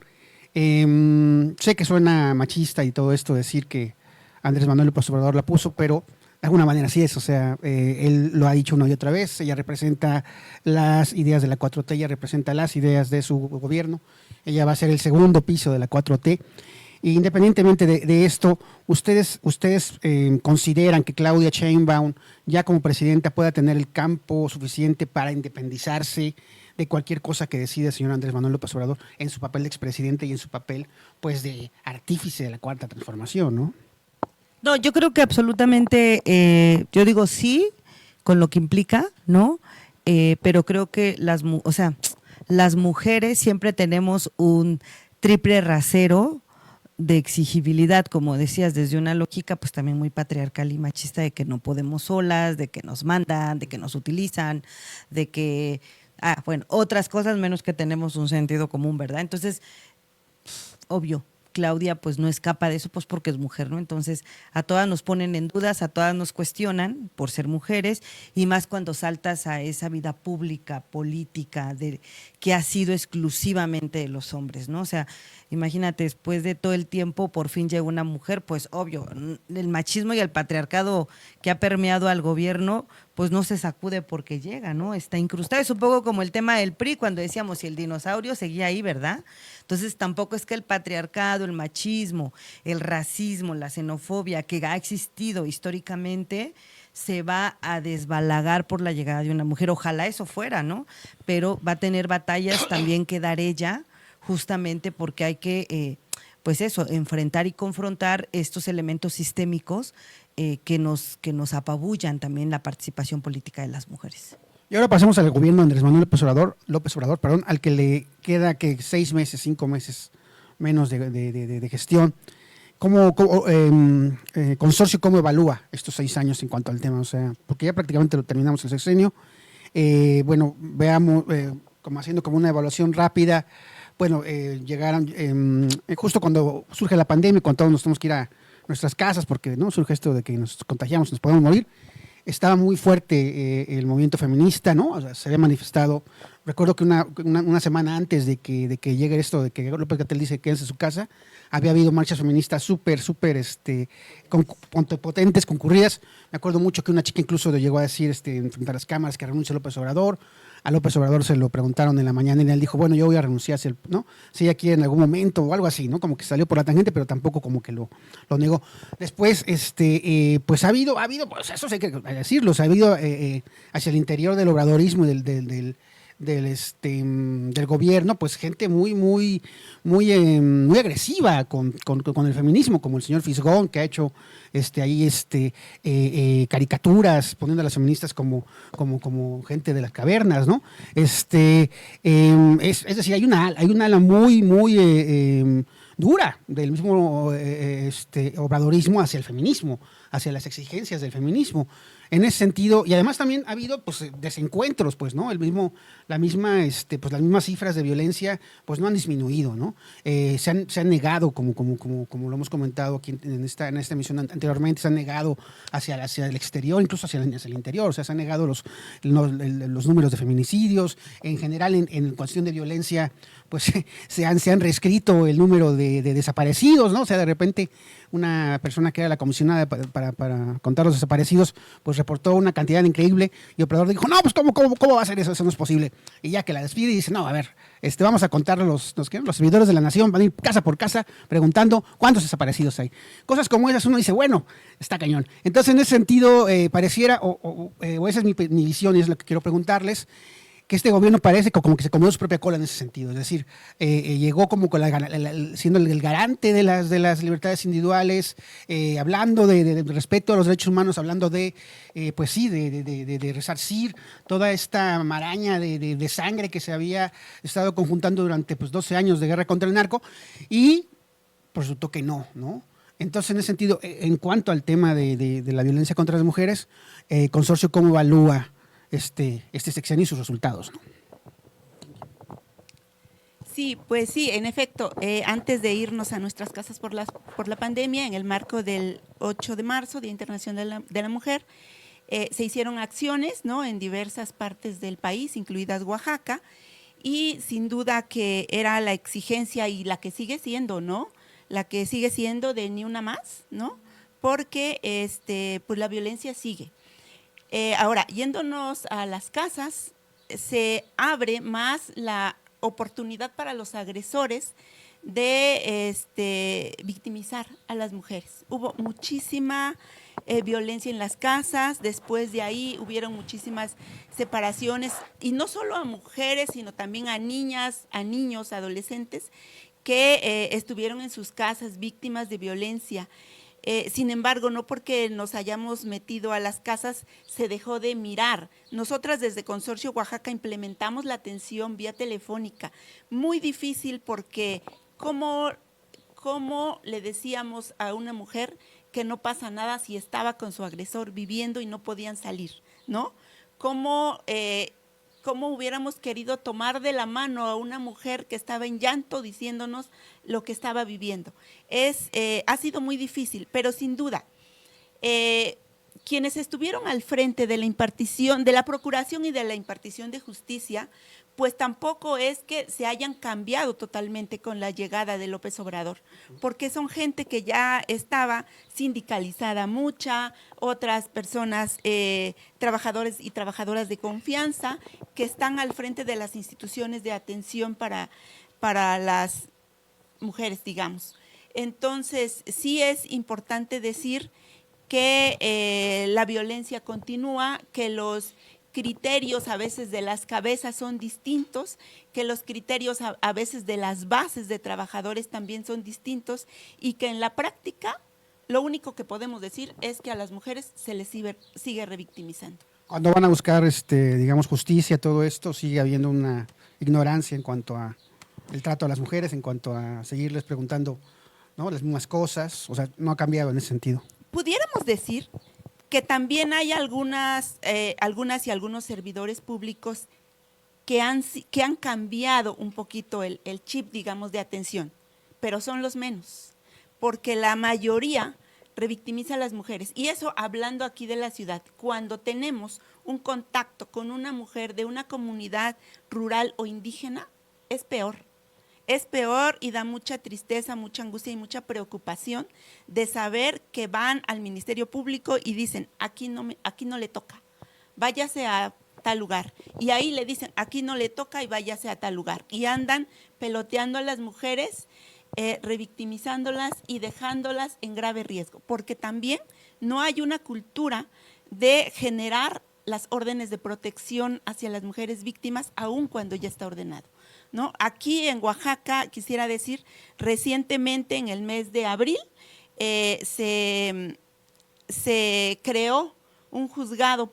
[SPEAKER 2] sé que suena machista y todo esto, decir que Andrés Manuel López Obrador la puso, pero de alguna manera sí es, o sea, él lo ha dicho una y otra vez, ella representa las ideas de la 4T, ella representa las ideas de su gobierno, ella va a ser el segundo piso de la 4T. E independientemente de esto, ¿ustedes consideran que Claudia Sheinbaum, ya como presidenta, pueda tener el campo suficiente para independizarse de cualquier cosa que decida el señor Andrés Manuel López Obrador en su papel de expresidente y en su papel, pues, de artífice de la Cuarta Transformación, ¿no?
[SPEAKER 3] No, yo creo que absolutamente, yo digo sí, con lo que implica, ¿no? Pero creo que las mujeres siempre tenemos un triple rasero de exigibilidad, como decías, desde una lógica pues también muy patriarcal y machista de que no podemos solas, de que nos mandan, de que nos utilizan, de que, bueno, otras cosas menos que tenemos un sentido común, ¿verdad? Entonces, obvio, Claudia pues no escapa de eso, pues porque es mujer, ¿no? Entonces a todas nos ponen en dudas, a todas nos cuestionan por ser mujeres, y más cuando saltas a esa vida pública, política, que ha sido exclusivamente de los hombres, ¿no? O sea, imagínate, después de todo el tiempo por fin llega una mujer, pues obvio, el machismo y el patriarcado que ha permeado al gobierno pues no se sacude porque llega, ¿no? Está incrustado. Es un poco como el tema del PRI, cuando decíamos si el dinosaurio seguía ahí, ¿verdad? Entonces tampoco es que el patriarcado, el machismo, el racismo, la xenofobia que ha existido históricamente se va a desbalagar por la llegada de una mujer. Ojalá eso fuera, ¿no? Pero va a tener batallas también que dar ella, justamente porque hay que, pues eso, enfrentar y confrontar estos elementos sistémicos que nos apabullan también la participación política de las mujeres.
[SPEAKER 2] Y ahora pasemos al gobierno de Andrés Manuel López Obrador, al que le queda que 6 meses, 5 meses menos de gestión. Consorcio, ¿cómo evalúa estos 6 años en cuanto al tema? O sea, porque ya prácticamente lo terminamos el sexenio. Bueno, veamos, como haciendo como una evaluación rápida. Bueno, llegaron justo cuando surge la pandemia, cuando todos nos tenemos que ir a nuestras casas, porque no surge esto de que nos contagiamos, nos podemos morir. Estaba muy fuerte el movimiento feminista, ¿no? O sea, se había manifestado. Recuerdo que una semana antes de que llegue esto, de que López-Gatell dice quédense en su casa, había habido marchas feministas súper potentes, concurridas. Me acuerdo mucho que una chica incluso llegó a decir, frente a las cámaras, que renuncie López Obrador. A López Obrador se lo preguntaron en la mañana y él dijo, bueno, yo voy a renunciar, ¿no? Si ella quiere en algún momento o algo así, ¿no? Como que salió por la tangente, pero tampoco como que lo negó. Después, pues ha habido, pues eso hay que decirlo, ha habido hacia el interior del obradorismo y del gobierno, pues gente muy agresiva con el feminismo, como el señor Fisgón, que ha hecho caricaturas poniendo a las feministas como gente de las cavernas, ¿no? Es decir, hay una ala muy dura del mismo obradorismo hacia el feminismo, hacia las exigencias del feminismo. En ese sentido, y además también ha habido pues desencuentros, pues, ¿no? Las mismas cifras de violencia pues no han disminuido, ¿no? Se han negado, como lo hemos comentado aquí en esta emisión anteriormente, se han negado hacia el exterior, incluso hacia el interior, o sea, se han negado los números de feminicidios, en general en cuestión de violencia, pues se han reescrito el número de desaparecidos, ¿no? O sea, de repente una persona que era la comisionada para contar los desaparecidos, pues reportó una cantidad increíble y el operador dijo, no, pues ¿cómo va a ser eso? Eso no es posible. Y ya que la despide y dice, no, a ver, vamos a contar los servidores de la nación, van a ir casa por casa preguntando cuántos desaparecidos hay. Cosas como esas uno dice, bueno, está cañón. Entonces, en ese sentido, pareciera, o esa es mi visión y es lo que quiero preguntarles, que este gobierno parece como que se comió su propia cola en ese sentido, es decir, llegó como siendo el garante de las libertades individuales, hablando de respeto a los derechos humanos, hablando de resarcir toda esta maraña de sangre que se había estado conjuntando durante 12 años de guerra contra el narco, y por resultó que no. Entonces, en ese sentido, en cuanto al tema de la violencia contra las mujeres, Consorcio, ¿cómo evalúa este sexenio y sus resultados, ¿no?
[SPEAKER 1] Sí, pues sí, en efecto, antes de irnos a nuestras casas por la pandemia, en el marco del 8 de marzo, Día Internacional de la Mujer, se hicieron acciones, ¿no?, en diversas partes del país, incluidas Oaxaca, y sin duda que era la exigencia y la que sigue siendo, ¿no?, la que sigue siendo de ni una más, ¿no?, porque pues la violencia sigue. Ahora, yéndonos a las casas, se abre más la oportunidad para los agresores de victimizar a las mujeres. Hubo muchísima violencia en las casas, después de ahí hubieron muchísimas separaciones, y no solo a mujeres, sino también a niñas, a niños, adolescentes, que estuvieron en sus casas víctimas de violencia. Sin embargo, no porque nos hayamos metido a las casas se dejó de mirar. Nosotras desde Consorcio Oaxaca implementamos la atención vía telefónica. Muy difícil porque ¿cómo le decíamos a una mujer que no pasa nada si estaba con su agresor viviendo y no podían salir, ¿no? ¿Cómo hubiéramos querido tomar de la mano a una mujer que estaba en llanto diciéndonos lo que estaba viviendo? Ha sido muy difícil, pero sin duda, quienes estuvieron al frente de la impartición, de la procuración y de la impartición de justicia, pues tampoco es que se hayan cambiado totalmente con la llegada de López Obrador, porque son gente que ya estaba sindicalizada mucha, otras personas, trabajadores y trabajadoras de confianza, que están al frente de las instituciones de atención para las mujeres, digamos. Entonces, sí es importante decir que la violencia continúa, que los criterios a veces de las cabezas son distintos, que los criterios a veces de las bases de trabajadores también son distintos, y que en la práctica lo único que podemos decir es que a las mujeres se les sigue revictimizando.
[SPEAKER 2] Cuando van a buscar, digamos, justicia, todo esto, sigue habiendo una ignorancia en cuanto a el trato a las mujeres, en cuanto a seguirles preguntando, ¿no?, las mismas cosas. O sea, no ha cambiado en ese sentido.
[SPEAKER 1] Pudiéramos decir que también hay algunas y algunos servidores públicos que han cambiado un poquito el chip, digamos, de atención, pero son los menos, porque la mayoría revictimiza a las mujeres. Y eso, hablando aquí de la ciudad, cuando tenemos un contacto con una mujer de una comunidad rural o indígena, es peor. Es peor y da mucha tristeza, mucha angustia y mucha preocupación de saber que van al Ministerio Público y dicen, aquí no le toca, váyase a tal lugar. Y ahí le dicen, aquí no le toca y váyase a tal lugar. Y andan peloteando a las mujeres, revictimizándolas y dejándolas en grave riesgo, porque también no hay una cultura de generar las órdenes de protección hacia las mujeres víctimas, aun cuando ya está ordenado, ¿no? Aquí en Oaxaca, quisiera decir, recientemente en el mes de abril se creó un juzgado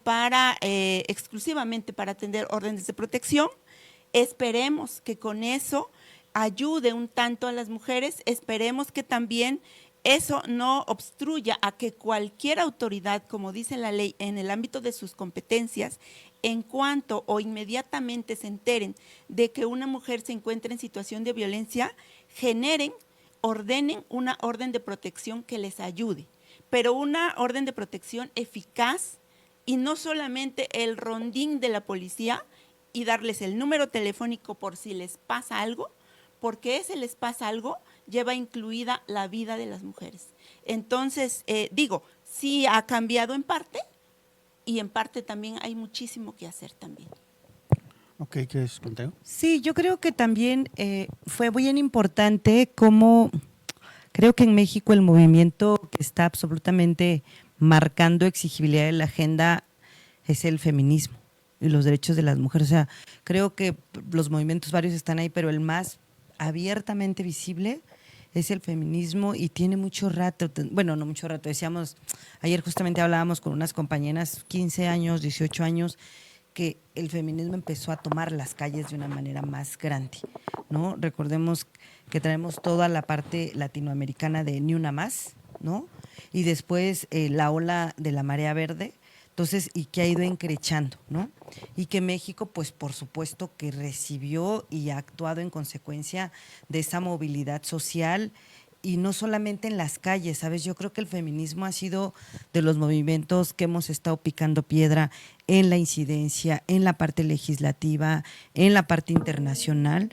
[SPEAKER 1] exclusivamente para atender órdenes de protección. Esperemos que con eso ayude un tanto a las mujeres, esperemos que también eso no obstruya a que cualquier autoridad, como dice la ley, en el ámbito de sus competencias, en cuanto o inmediatamente se enteren de que una mujer se encuentra en situación de violencia, ordenen una orden de protección que les ayude, pero una orden de protección eficaz y no solamente el rondín de la policía y darles el número telefónico por si les pasa algo, porque ese les pasa algo lleva incluida la vida de las mujeres. Entonces, sí ha cambiado en parte y en parte también hay muchísimo que hacer también.
[SPEAKER 2] Ok, ¿quieres contar?
[SPEAKER 3] Sí, yo creo que también fue bien importante cómo creo que en México el movimiento que está absolutamente marcando exigibilidad de la agenda es el feminismo y los derechos de las mujeres. O sea, creo que los movimientos varios están ahí, pero el más abiertamente visible es el feminismo y tiene mucho rato, bueno, no mucho rato, decíamos, ayer justamente hablábamos con unas compañeras, 15 años, 18 años, que el feminismo empezó a tomar las calles de una manera más grande, ¿no? Recordemos que traemos toda la parte latinoamericana de Ni Una Más, ¿no? Y después la ola de la marea verde, entonces, y que ha ido encrechando, ¿no? Y que México, pues por supuesto que recibió y ha actuado en consecuencia de esa movilidad social y no solamente en las calles, ¿sabes? Yo creo que el feminismo ha sido de los movimientos que hemos estado picando piedra en la incidencia, en la parte legislativa, en la parte internacional.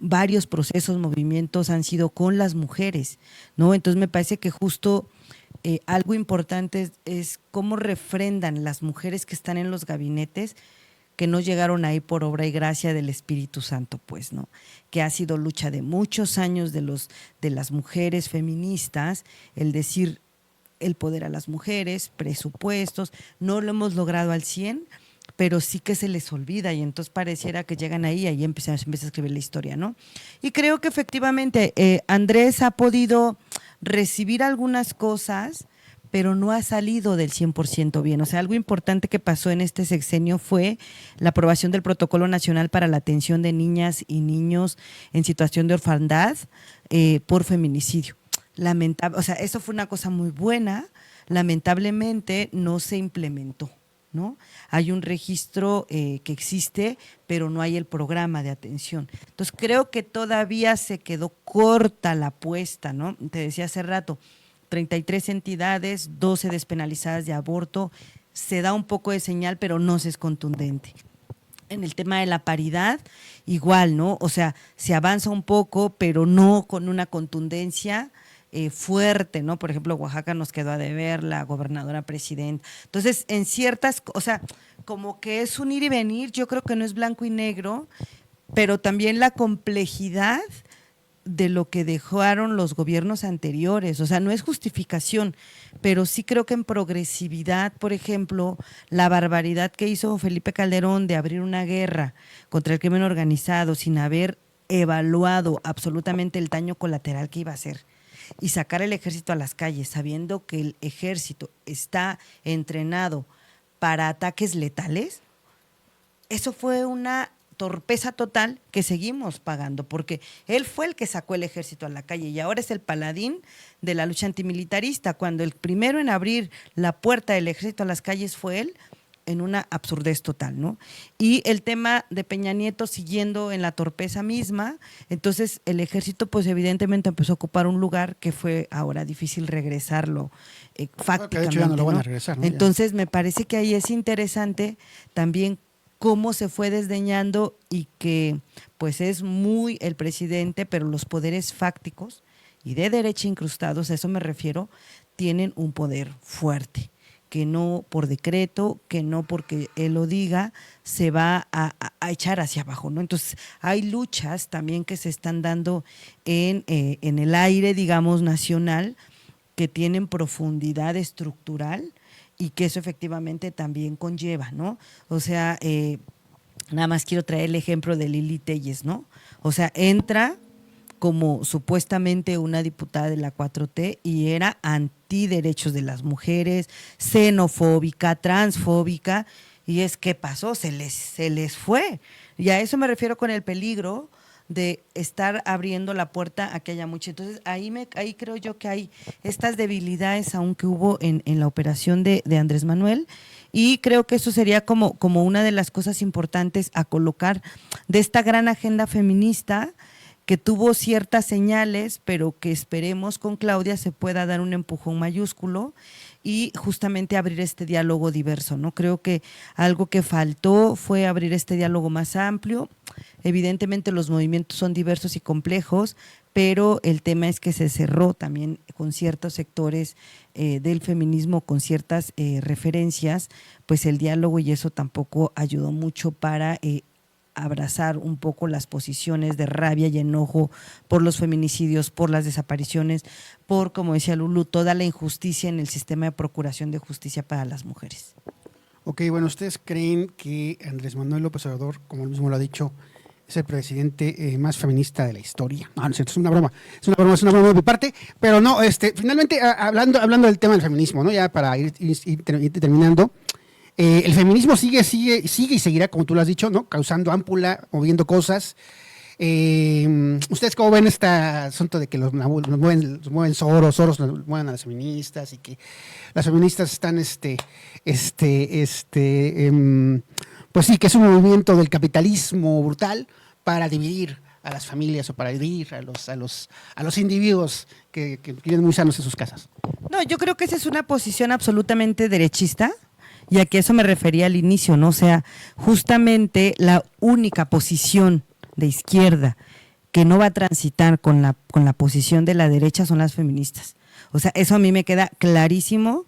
[SPEAKER 3] Varios procesos, movimientos han sido con las mujeres, ¿no? Entonces me parece que justo algo importante es cómo refrendan las mujeres que están en los gabinetes que no llegaron ahí por obra y gracia del Espíritu Santo, pues, ¿no? Que ha sido lucha de muchos años de las mujeres feministas, el decir el poder a las mujeres, presupuestos, no lo hemos logrado al 100%, pero sí que se les olvida y entonces pareciera que llegan ahí y ahí empieza a escribir la historia, ¿no? Y creo que efectivamente Andrés ha podido recibir algunas cosas, pero no ha salido del 100% bien. O sea, algo importante que pasó en este sexenio fue la aprobación del Protocolo Nacional para la Atención de Niñas y Niños en Situación de Orfandad por feminicidio. Lamentable, o sea, eso fue una cosa muy buena, lamentablemente no se implementó, ¿no? Hay un registro que existe, pero no hay el programa de atención. Entonces, creo que todavía se quedó corta la apuesta, ¿no? Te decía hace rato, 33 entidades, 12 despenalizadas de aborto, se da un poco de señal, pero no se es contundente. En el tema de la paridad, igual, ¿no? O sea, se avanza un poco, pero no con una contundencia fuerte, ¿no? Por ejemplo, Oaxaca nos quedó a deber, la gobernadora presidenta. Entonces, en ciertas, o sea, como que es un ir y venir, yo creo que no es blanco y negro, pero también la complejidad de lo que dejaron los gobiernos anteriores, o sea, no es justificación, pero sí creo que en progresividad, por ejemplo, la barbaridad que hizo Felipe Calderón de abrir una guerra contra el crimen organizado sin haber evaluado absolutamente el daño colateral que iba a hacer y sacar el ejército a las calles sabiendo que el ejército está entrenado para ataques letales, eso fue una torpeza total que seguimos pagando, porque él fue el que sacó el ejército a la calle y ahora es el paladín de la lucha antimilitarista, cuando el primero en abrir la puerta del ejército a las calles fue él, en una absurdez total, ¿no? Y el tema de Peña Nieto siguiendo en la torpeza misma, entonces el ejército pues evidentemente empezó a ocupar un lugar que fue ahora difícil regresarlo fácticamente,
[SPEAKER 2] de hecho ya no lo van a
[SPEAKER 3] ¿no?
[SPEAKER 2] regresar, ¿no?
[SPEAKER 3] Entonces me parece que ahí es interesante también cómo se fue desdeñando y que pues es muy el presidente, pero los poderes fácticos y de derecha incrustados, a eso me refiero, tienen un poder fuerte, que no por decreto, que no porque él lo diga, se va a echar hacia abajo, ¿no? Entonces hay luchas también que se están dando en el aire, digamos, nacional, que tienen profundidad estructural, y que eso efectivamente también conlleva, ¿no? O sea, nada más quiero traer el ejemplo de Lili Telles, ¿no? O sea, entra como supuestamente una diputada de la 4T y era antiderechos de las mujeres, xenofóbica, transfóbica, y es que pasó, se les fue. Y a eso me refiero con el peligro de estar abriendo la puerta a que haya mucho. Entonces, ahí creo yo que hay estas debilidades aún que hubo en la operación de Andrés Manuel, y creo que eso sería como una de las cosas importantes a colocar de esta gran agenda feminista que tuvo ciertas señales, pero que esperemos con Claudia se pueda dar un empujón mayúsculo y justamente abrir este diálogo diverso, ¿no? Creo que algo que faltó fue abrir este diálogo más amplio. Evidentemente los movimientos son diversos y complejos, pero el tema es que se cerró también con ciertos sectores del feminismo, con ciertas referencias, pues el diálogo, y eso tampoco ayudó mucho para abrazar un poco las posiciones de rabia y enojo por los feminicidios, por las desapariciones, por, como decía Lulu, toda la injusticia en el sistema de procuración de justicia para las mujeres.
[SPEAKER 2] Ok, bueno, ¿ustedes creen que Andrés Manuel López Obrador, como él mismo lo ha dicho, es el presidente más feminista de la historia? No, no es cierto, es una broma de mi parte, pero no, finalmente, hablando del tema del feminismo, ¿no? Ya para ir terminando, el feminismo sigue y seguirá, como tú lo has dicho, ¿no? Causando ámpula, moviendo cosas. ¿Ustedes cómo ven este asunto de que los mueven Soros nos mueven a las feministas y que las feministas están pues sí, que es un movimiento del capitalismo brutal para dividir a las familias o para dividir a los individuos que viven muy sanos en sus casas?
[SPEAKER 3] No, yo creo que esa es una posición absolutamente derechista, y a que eso me refería al inicio, ¿no? O sea, justamente la única posición de izquierda que no va a transitar con la posición de la derecha son las feministas. O sea, eso a mí me queda clarísimo,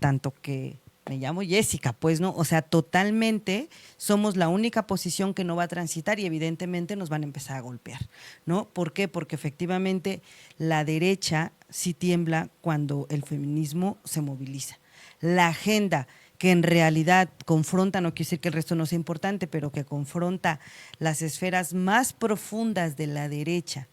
[SPEAKER 3] tanto que me llamo Jessica, pues, ¿no? O sea, totalmente somos la única posición que no va a transitar, y evidentemente nos van a empezar a golpear, ¿no? ¿Por qué? Porque efectivamente la derecha sí tiembla cuando el feminismo se moviliza. La agenda que en realidad confronta, no quiere decir que el resto no sea importante, pero que confronta las esferas más profundas de la derecha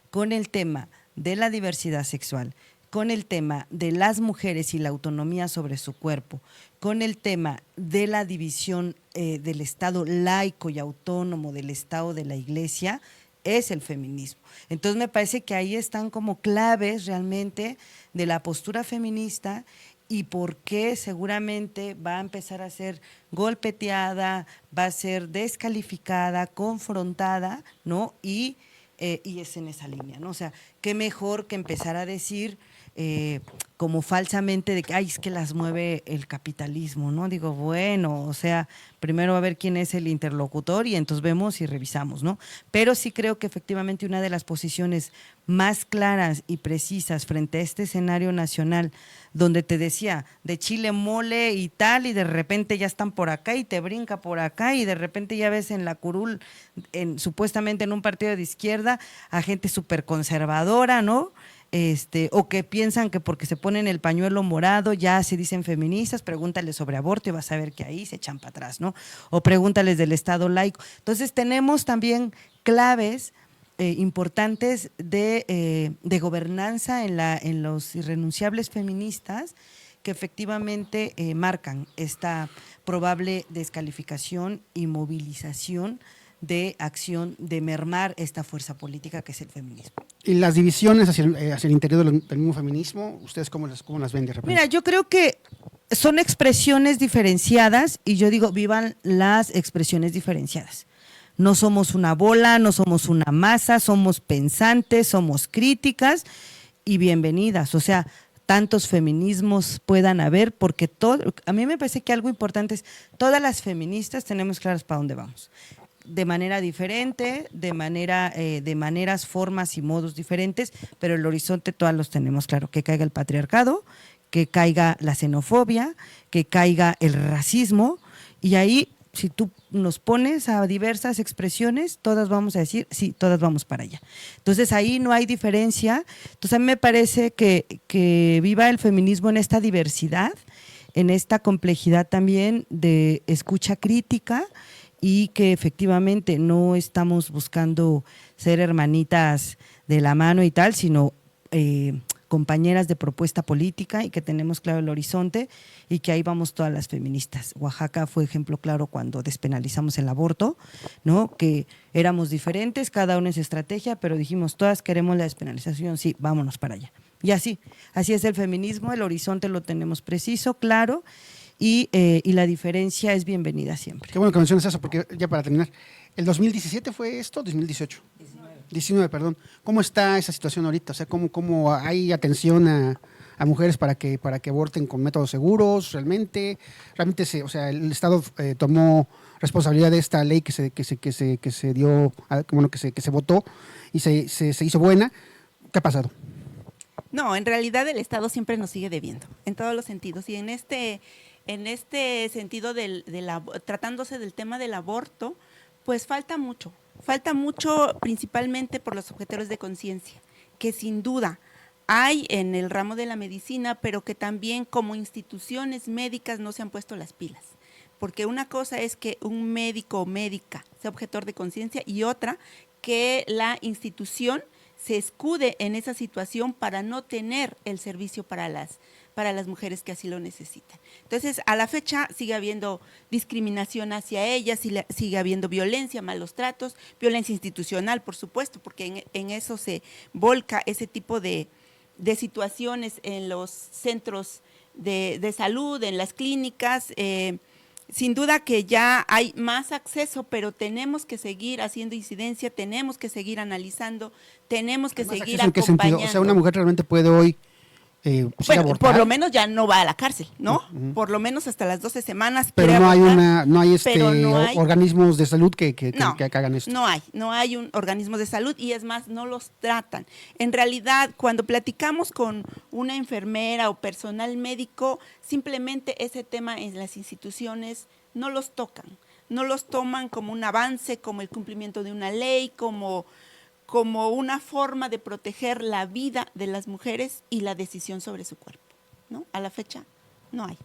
[SPEAKER 3] con el tema de la diversidad sexual, con el tema de las mujeres y la autonomía sobre su cuerpo, con el tema de la división del Estado laico y autónomo del Estado de la Iglesia, es el feminismo. Entonces me parece que ahí están como claves realmente de la postura feminista, y por qué seguramente va a empezar a ser golpeteada, va a ser descalificada, confrontada, ¿no? Y es en esa línea, ¿no? O sea, qué mejor que empezar a decir como falsamente de que, ay, es que las mueve el capitalismo, ¿no? Digo, bueno, o sea, primero a ver quién es el interlocutor y entonces vemos y revisamos, ¿no? Pero sí creo que efectivamente una de las posiciones más claras y precisas frente a este escenario nacional, donde te decía, de chile mole y tal, y de repente ya están por acá y te brinca por acá, y de repente ya ves en la curul, supuestamente en un partido de izquierda, a gente súper conservadora, ¿no? O que piensan que porque se ponen el pañuelo morado ya se dicen feministas. Pregúntales sobre aborto y vas a ver que ahí se echan para atrás, ¿no? O pregúntales del Estado laico. Entonces tenemos también claves importantes de gobernanza en los irrenunciables feministas, que efectivamente marcan esta probable descalificación y movilización de acción de mermar esta fuerza política que es el feminismo.
[SPEAKER 2] Y las divisiones hacia el interior del mismo feminismo, ¿ustedes cómo las ven de repente?
[SPEAKER 3] Mira, yo creo que son expresiones diferenciadas, y yo digo, vivan las expresiones diferenciadas. No somos una bola, no somos una masa, somos pensantes, somos críticas y bienvenidas. O sea, tantos feminismos puedan haber, porque a mí me parece que algo importante es, todas las feministas tenemos claras para dónde vamos. De manera diferente, de maneras, formas y modos diferentes, pero el horizonte todos los tenemos claro: que caiga el patriarcado, que caiga la xenofobia, que caiga el racismo, y ahí, si tú nos pones a diversas expresiones, todas vamos a decir, sí, todas vamos para allá. Entonces ahí no hay diferencia. Entonces a mí me parece que viva el feminismo en esta diversidad, en esta complejidad también de escucha crítica, y que efectivamente no estamos buscando ser hermanitas de la mano y tal, sino compañeras de propuesta política y que tenemos claro el horizonte y que ahí vamos todas las feministas. Oaxaca fue ejemplo claro cuando despenalizamos el aborto, ¿no? Que éramos diferentes, cada uno en su estrategia, pero dijimos, todas queremos la despenalización, sí, vámonos para allá. Y así es el feminismo, el horizonte lo tenemos preciso, claro, y la diferencia es bienvenida siempre.
[SPEAKER 2] Qué bueno que mencionas eso, porque ya para terminar, ¿el 2017 fue esto? 2018. 19, perdón. ¿Cómo está esa situación ahorita? O sea, ¿cómo hay atención a mujeres para que aborten con métodos seguros realmente? Realmente, o sea, el Estado tomó responsabilidad de esta ley que se dio, bueno, que se votó y se hizo buena. ¿Qué ha pasado?
[SPEAKER 1] No, en realidad el Estado siempre nos sigue debiendo, en todos los sentidos. Y en este sentido, tratándose del tema del aborto, pues falta mucho principalmente por los objetores de conciencia, que sin duda hay en el ramo de la medicina, pero que también como instituciones médicas no se han puesto las pilas. Porque una cosa es que un médico o médica sea objetor de conciencia y otra que la institución se escude en esa situación para no tener el servicio para las mujeres que así lo necesitan. Entonces, a la fecha sigue habiendo discriminación hacia ellas, sigue habiendo violencia, malos tratos, violencia institucional, por supuesto, porque en eso se volca ese tipo de situaciones en los centros de salud, en las clínicas. Sin duda que ya hay más acceso, pero tenemos que seguir haciendo incidencia, tenemos que seguir analizando, tenemos que seguir acompañando.
[SPEAKER 2] ¿En qué sentido? O sea, una mujer realmente puede hoy
[SPEAKER 1] bueno,
[SPEAKER 2] abortar.
[SPEAKER 1] por lo menos ya no va a la cárcel, ¿no? Por lo menos hasta las 12 semanas.
[SPEAKER 2] Pero no hay
[SPEAKER 1] hay
[SPEAKER 2] organismos de salud que hagan esto.
[SPEAKER 1] No hay organismos de salud y es más, no los tratan. En realidad, cuando platicamos con una enfermera o personal médico, simplemente ese tema en las instituciones no los tocan, no los toman como un avance, como el cumplimiento de una ley, como una forma de proteger la vida de las mujeres y la decisión sobre su cuerpo, ¿no? A la fecha no hay.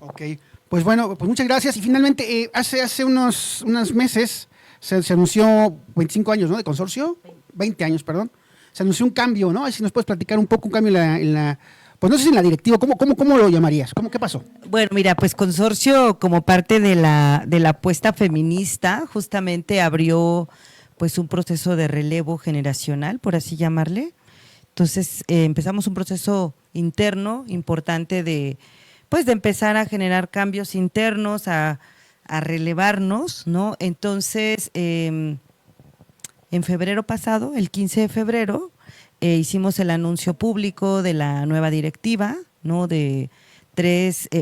[SPEAKER 2] Ok, pues bueno, pues muchas gracias. Y finalmente, hace unos meses se anunció 25 años, ¿no? De consorcio, 20 años, perdón. Se anunció un cambio, ¿no? A ver si nos puedes platicar un poco, un cambio en la pues no sé si en la directiva, ¿cómo lo llamarías? ¿Qué pasó?
[SPEAKER 3] Bueno, mira, pues Consorcio, como parte de la apuesta feminista, justamente abrió pues un proceso de relevo generacional, por así llamarle. Entonces empezamos un proceso interno importante de empezar a generar cambios internos, a relevarnos, ¿no? Entonces, en febrero pasado, el 15 de febrero, hicimos el anuncio público de la nueva directiva, ¿no?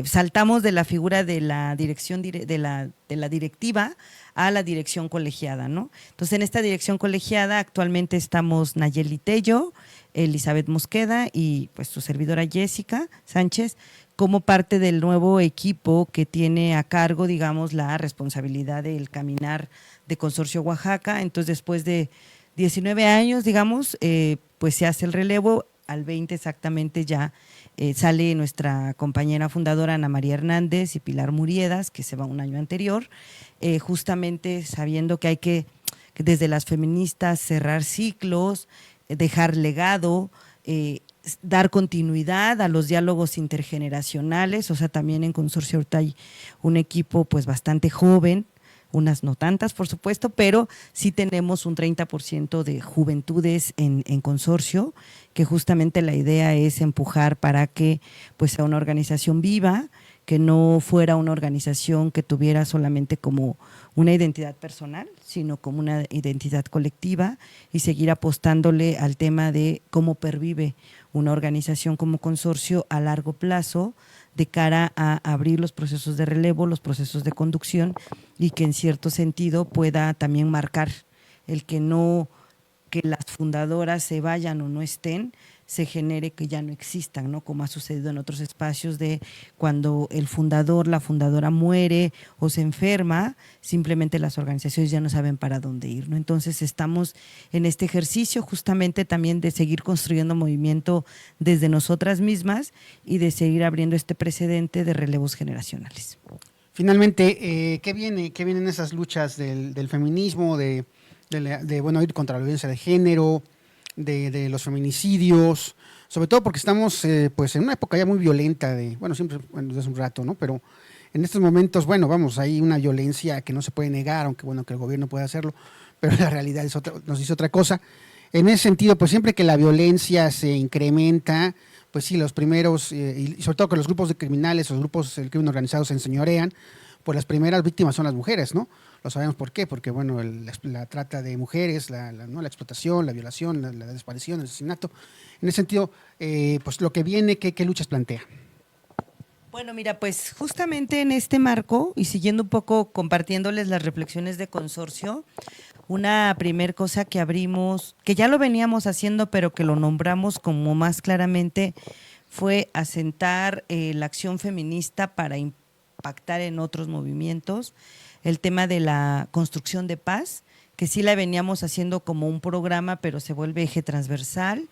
[SPEAKER 3] Saltamos de la figura de la dirección de la directiva a la dirección colegiada, ¿no? Entonces, en esta dirección colegiada actualmente estamos Nayeli Tello, Elizabeth Mosqueda y pues su servidora Jessica Sánchez, como parte del nuevo equipo que tiene a cargo, digamos, la responsabilidad del caminar de Consorcio Oaxaca. Entonces, después de 19 años, digamos, pues se hace el relevo, al 20 exactamente ya sale nuestra compañera fundadora Ana María Hernández y Pilar Muriedas, que se va un año anterior, justamente sabiendo que hay que desde las feministas cerrar ciclos, dejar legado, dar continuidad a los diálogos intergeneracionales. O sea, también en Consorcio ahorita hay un equipo pues bastante joven, unas no tantas, por supuesto, pero sí tenemos un 30% de juventudes en Consorcio, que justamente la idea es empujar para que pues sea una organización viva, que no fuera una organización que tuviera solamente como una identidad personal, sino como una identidad colectiva, y seguir apostándole al tema de cómo pervive una organización como Consorcio a largo plazo, de cara a abrir los procesos de relevo, los procesos de conducción, y que en cierto sentido pueda también marcar el que las fundadoras se vayan o no estén, se genere que ya no existan, ¿no? Como ha sucedido en otros espacios de cuando el fundador, la fundadora muere o se enferma, simplemente las organizaciones ya no saben para dónde ir, ¿no? Entonces estamos en este ejercicio justamente también de seguir construyendo movimiento desde nosotras mismas y de seguir abriendo este precedente de relevos generacionales.
[SPEAKER 2] Finalmente, ¿qué vienen esas luchas del feminismo, de ir contra la violencia de género? de los feminicidios, sobre todo porque estamos pues en una época ya muy violenta, bueno, siempre desde hace un rato, ¿no? Pero en estos momentos, bueno, vamos, hay una violencia que no se puede negar, aunque bueno, que el gobierno pueda hacerlo, pero la realidad nos dice otra cosa. En ese sentido, pues siempre que la violencia se incrementa, pues sí, los primeros, y sobre todo que los grupos de criminales, los grupos del crimen organizado se enseñorean, pues las primeras víctimas son las mujeres, ¿no? Lo sabemos por qué, porque bueno, la trata de mujeres, ¿no? La explotación, la violación, la desaparición, el asesinato. En ese sentido, pues lo que viene, ¿qué luchas plantea?
[SPEAKER 3] Bueno, mira, pues justamente en este marco y siguiendo un poco compartiéndoles las reflexiones de consorcio, una primer cosa que abrimos, que ya lo veníamos haciendo, pero que lo nombramos como más claramente, fue asentar la acción feminista para impactar en otros movimientos, el tema de la construcción de paz, que sí la veníamos haciendo como un programa, pero se vuelve eje transversal,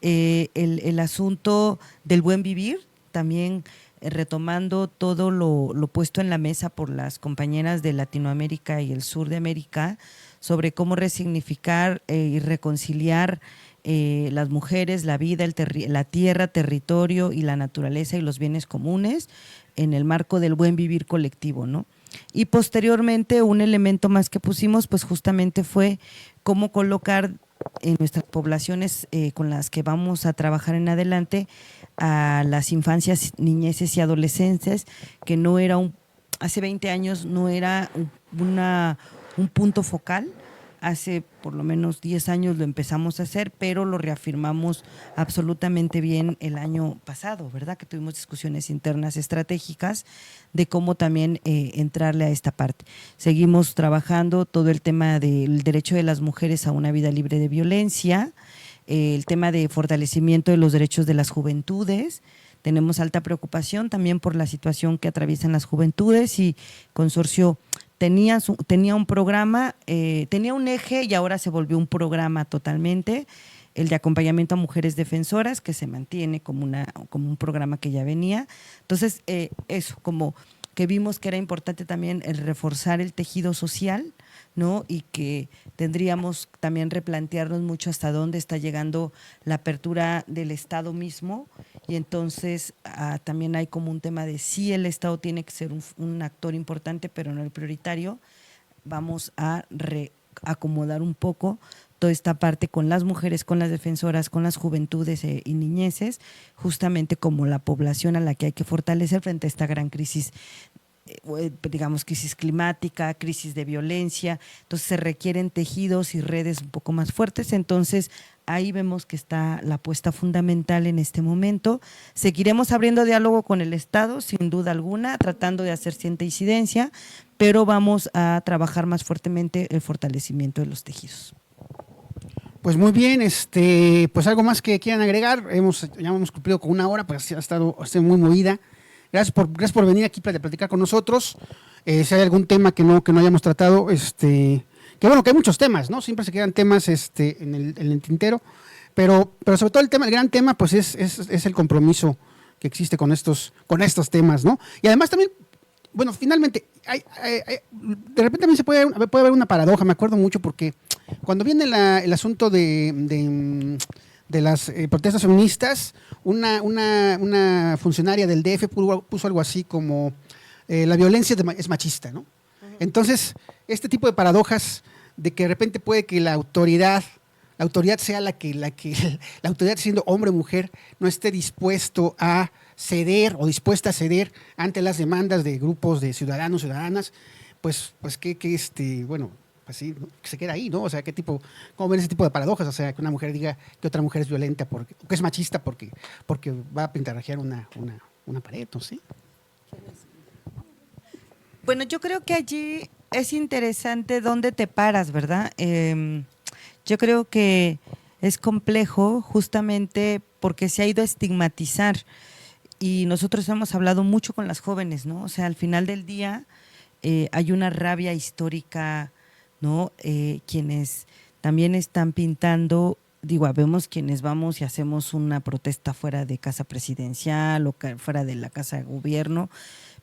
[SPEAKER 3] el asunto del buen vivir, también retomando todo lo puesto en la mesa por las compañeras de Latinoamérica y el sur de América, sobre cómo resignificar y reconciliar las mujeres, la vida, la tierra, territorio y la naturaleza y los bienes comunes en el marco del buen vivir colectivo, ¿no? Y posteriormente un elemento más que pusimos pues justamente fue cómo colocar en nuestras poblaciones con las que vamos a trabajar en adelante a las infancias, niñeces y adolescentes, que no era hace 20 años no era un punto focal. Hace por lo menos 10 años lo empezamos a hacer, pero lo reafirmamos absolutamente bien el año pasado, ¿verdad? Que tuvimos discusiones internas estratégicas de cómo también entrarle a esta parte. Seguimos trabajando todo el tema del derecho de las mujeres a una vida libre de violencia, el tema de fortalecimiento de los derechos de las juventudes. Tenemos alta preocupación también por la situación que atraviesan las juventudes y Consorcio tenía un programa, tenía un eje y ahora se volvió un programa totalmente, el de acompañamiento a mujeres defensoras, que se mantiene como un programa que ya venía. Entonces, eso, como que vimos que era importante también el reforzar el tejido social, ¿no? Y que tendríamos también replantearnos mucho hasta dónde está llegando la apertura del Estado mismo, y entonces también hay como un tema de sí, el Estado tiene que ser un actor importante, pero no el prioritario. Vamos a reacomodar un poco toda esta parte con las mujeres, con las defensoras, con las juventudes y niñeces, justamente como la población a la que hay que fortalecer frente a esta gran crisis, digamos, crisis climática, crisis de violencia. Entonces se requieren tejidos y redes un poco más fuertes. Entonces ahí vemos que está la apuesta fundamental en este momento. Seguiremos abriendo diálogo con el Estado, sin duda alguna, tratando de hacer cierta incidencia, pero vamos a trabajar más fuertemente el fortalecimiento de los tejidos.
[SPEAKER 2] Pues muy bien, pues algo más que quieran agregar. Ya hemos cumplido con 1 hora, pues ha estado muy movida. Gracias por venir aquí a platicar con nosotros. Si hay algún tema que no hayamos tratado, que bueno, que hay muchos temas, ¿no? Siempre se quedan temas en el tintero, pero sobre todo el gran tema, pues es el compromiso que existe con estos temas, ¿no? Y además también, bueno, finalmente, de repente también puede haber una paradoja. Me acuerdo mucho porque cuando viene el asunto de las protestas feministas, una funcionaria del DF puso algo así como la violencia es machista, ¿no? Entonces, este tipo de paradojas de que de repente puede que la autoridad sea la autoridad, siendo hombre o mujer, no esté dispuesto a ceder o dispuesta a ceder ante las demandas de grupos de ciudadanos, ciudadanas, pues bueno, pues sí, ¿no? Que se queda ahí, ¿no? O sea, ¿cómo ven ese tipo de paradojas? O sea, que una mujer diga que otra mujer es violenta o que es machista porque va a pintarrajear una pared, ¿no? ¿Sí?
[SPEAKER 3] Bueno, yo creo que allí es interesante dónde te paras, ¿verdad? Yo creo que es complejo justamente porque se ha ido a estigmatizar y nosotros hemos hablado mucho con las jóvenes, ¿no? O sea, al final del día hay una rabia histórica, ¿no? Quienes también están pintando, vemos quienes vamos y hacemos una protesta fuera de casa presidencial o fuera de la casa de gobierno,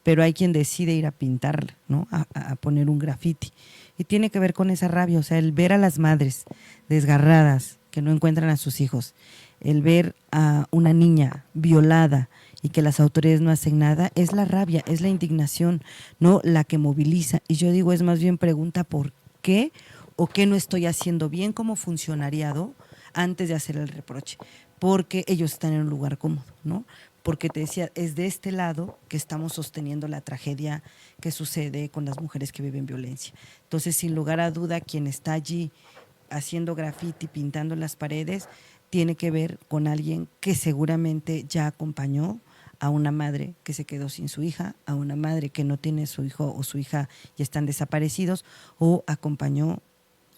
[SPEAKER 3] pero hay quien decide ir a pintar, ¿no? A poner un grafiti. Y tiene que ver con esa rabia, o sea, el ver a las madres desgarradas, que no encuentran a sus hijos, el ver a una niña violada y que las autoridades no hacen nada, es la rabia, es la indignación, ¿no?, la que moviliza. Y yo digo, es más bien pregunta por qué o qué no estoy haciendo bien como funcionariado antes de hacer el reproche, porque ellos están en un lugar cómodo, ¿no? Porque te decía, es de este lado que estamos sosteniendo la tragedia que sucede con las mujeres que viven violencia. Entonces, sin lugar a duda, quien está allí haciendo graffiti, pintando las paredes, tiene que ver con alguien que seguramente ya acompañó a una madre que se quedó sin su hija, a una madre que no tiene su hijo o su hija y están desaparecidos, o acompañó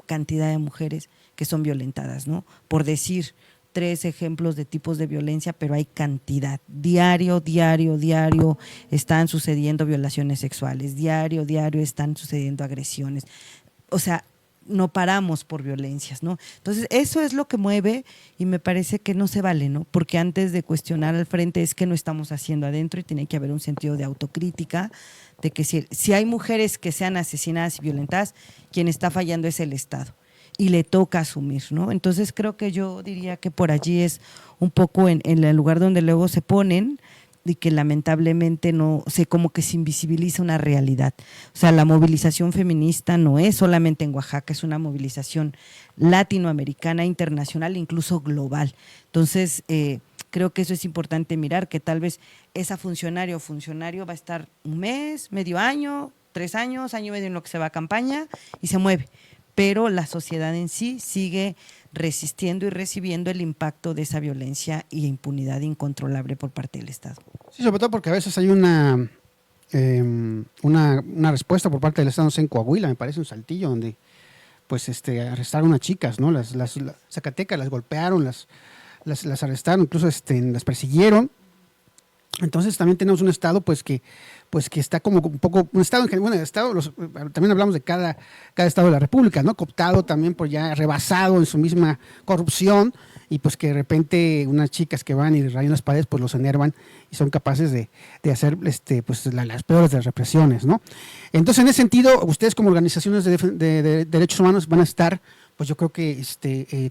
[SPEAKER 3] cantidad de mujeres que son violentadas, ¿no? Por decir 3 ejemplos de tipos de violencia, pero hay cantidad. Diario están sucediendo violaciones sexuales, diario están sucediendo agresiones. O sea, no paramos por violencias, ¿no? Entonces, eso es lo que mueve y me parece que no se vale, ¿no? Porque antes de cuestionar al frente es que no estamos haciendo adentro y tiene que haber un sentido de autocrítica, de que si hay mujeres que sean asesinadas y violentadas, quien está fallando es el Estado y le toca asumir, ¿no? Entonces, creo que yo diría que por allí es un poco en el lugar donde luego se ponen y que lamentablemente no sé, como que se invisibiliza una realidad. O sea, la movilización feminista no es solamente en Oaxaca, es una movilización latinoamericana, internacional, incluso global. Entonces, creo que eso es importante mirar, que tal vez esa funcionario o funcionario va a estar un mes, medio año, 3 años, año y medio en lo que se va a campaña y se mueve. Pero la sociedad en sí sigue resistiendo y recibiendo el impacto de esa violencia y impunidad incontrolable por parte del Estado.
[SPEAKER 2] Sí, sobre todo porque a veces hay una respuesta por parte del Estado, no sé, en Coahuila, me parece, un Saltillo, donde pues arrestaron a chicas, ¿no? Las Zacatecas las golpearon, las arrestaron, incluso las persiguieron. Entonces también tenemos un Estado pues que está como un poco, un Estado, bueno, el Estado, también hablamos de cada Estado de la República, ¿no? Cooptado también por ya rebasado en su misma corrupción, y pues que de repente unas chicas que van y rayan las paredes pues los enervan y son capaces de hacer pues las peores de las represiones, ¿no? Entonces, en ese sentido, ustedes como organizaciones de derechos humanos van a estar, pues yo creo que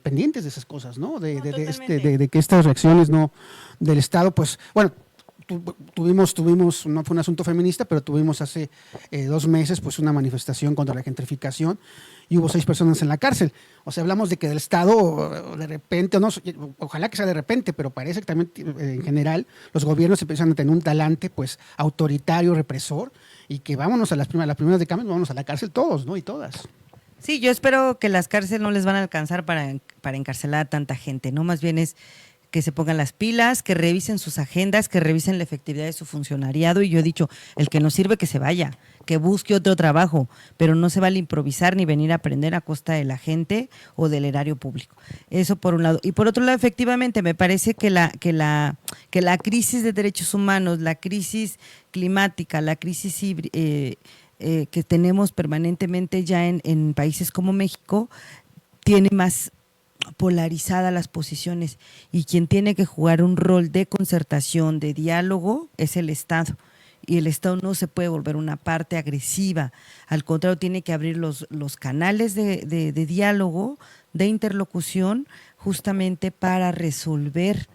[SPEAKER 2] pendientes de esas cosas, ¿no? De que estas reacciones no del Estado, pues, bueno, tuvimos, no fue un asunto feminista, pero tuvimos hace 2 meses pues una manifestación contra la gentrificación y hubo 6 personas en la cárcel. O sea, hablamos de que del Estado de repente, no, ojalá que sea de repente, pero parece que también en general los gobiernos empiezan a tener un talante pues autoritario, represor, y que vámonos a las primeras de cambio, vámonos a la cárcel todos, ¿no? Y todas.
[SPEAKER 3] Sí, yo espero que las cárceles no les van a alcanzar para encarcelar a tanta gente, ¿no? Más bien es que se pongan las pilas, que revisen sus agendas, que revisen la efectividad de su funcionariado. Y yo he dicho, el que no sirve que se vaya, que busque otro trabajo, pero no se vale improvisar ni venir a aprender a costa de la gente o del erario público. Eso por un lado. Y por otro lado, efectivamente, me parece que la crisis de derechos humanos, la crisis climática, la crisis que tenemos permanentemente ya en países como México, tiene más polarizadas las posiciones, y quien tiene que jugar un rol de concertación, de diálogo, es el Estado. Y el Estado no se puede volver una parte agresiva, al contrario, tiene que abrir los canales de diálogo, de interlocución, justamente para resolver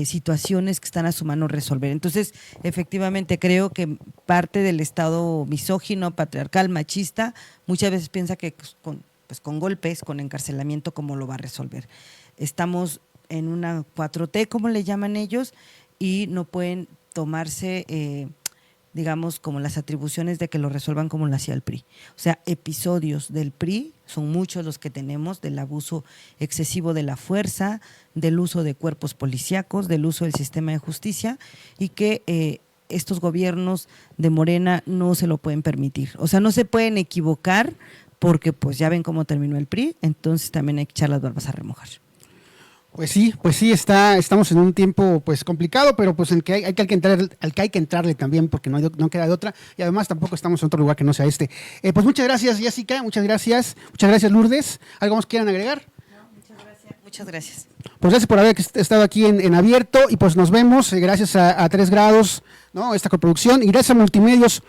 [SPEAKER 3] situaciones que están a su mano resolver. Entonces, efectivamente, creo que parte del Estado misógino, patriarcal, machista, muchas veces piensa que con golpes, con encarcelamiento, ¿cómo lo va a resolver? Estamos en una 4T, como le llaman ellos, y no pueden tomarse, digamos, como las atribuciones de que lo resuelvan como lo hacía el PRI. O sea, episodios del PRI, son muchos los que tenemos, del abuso excesivo de la fuerza, del uso de cuerpos policíacos, del uso del sistema de justicia, y que estos gobiernos de Morena no se lo pueden permitir. O sea, no se pueden equivocar, porque pues ya ven cómo terminó el PRI, entonces también hay que echar las barbas a remojar.
[SPEAKER 2] Pues sí, estamos en un tiempo pues complicado, pero pues en que hay que entrarle también, porque no queda de otra, y además tampoco estamos en otro lugar que no sea este. Pues muchas gracias, Jessica, muchas gracias, Lourdes. ¿Algo más quieran agregar?
[SPEAKER 3] No, muchas gracias.
[SPEAKER 2] Pues gracias por haber estado aquí en abierto, y pues nos vemos, gracias a 3 grados, ¿no? Esta coproducción, y gracias a Multimedios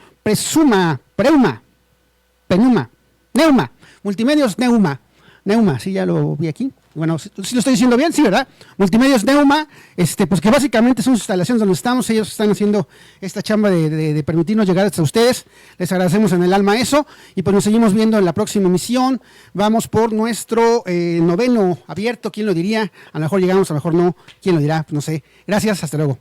[SPEAKER 2] Neuma, Multimedios Neuma, sí, ya lo vi aquí. bueno, si lo estoy diciendo bien, sí, ¿verdad? Multimedios Neuma, pues que básicamente son sus instalaciones donde estamos, ellos están haciendo esta chamba de permitirnos llegar hasta ustedes, les agradecemos en el alma eso, y pues nos seguimos viendo en la próxima emisión, vamos por nuestro noveno abierto, ¿quién lo diría? A lo mejor llegamos, a lo mejor no, ¿quién lo dirá? No sé, gracias, hasta luego.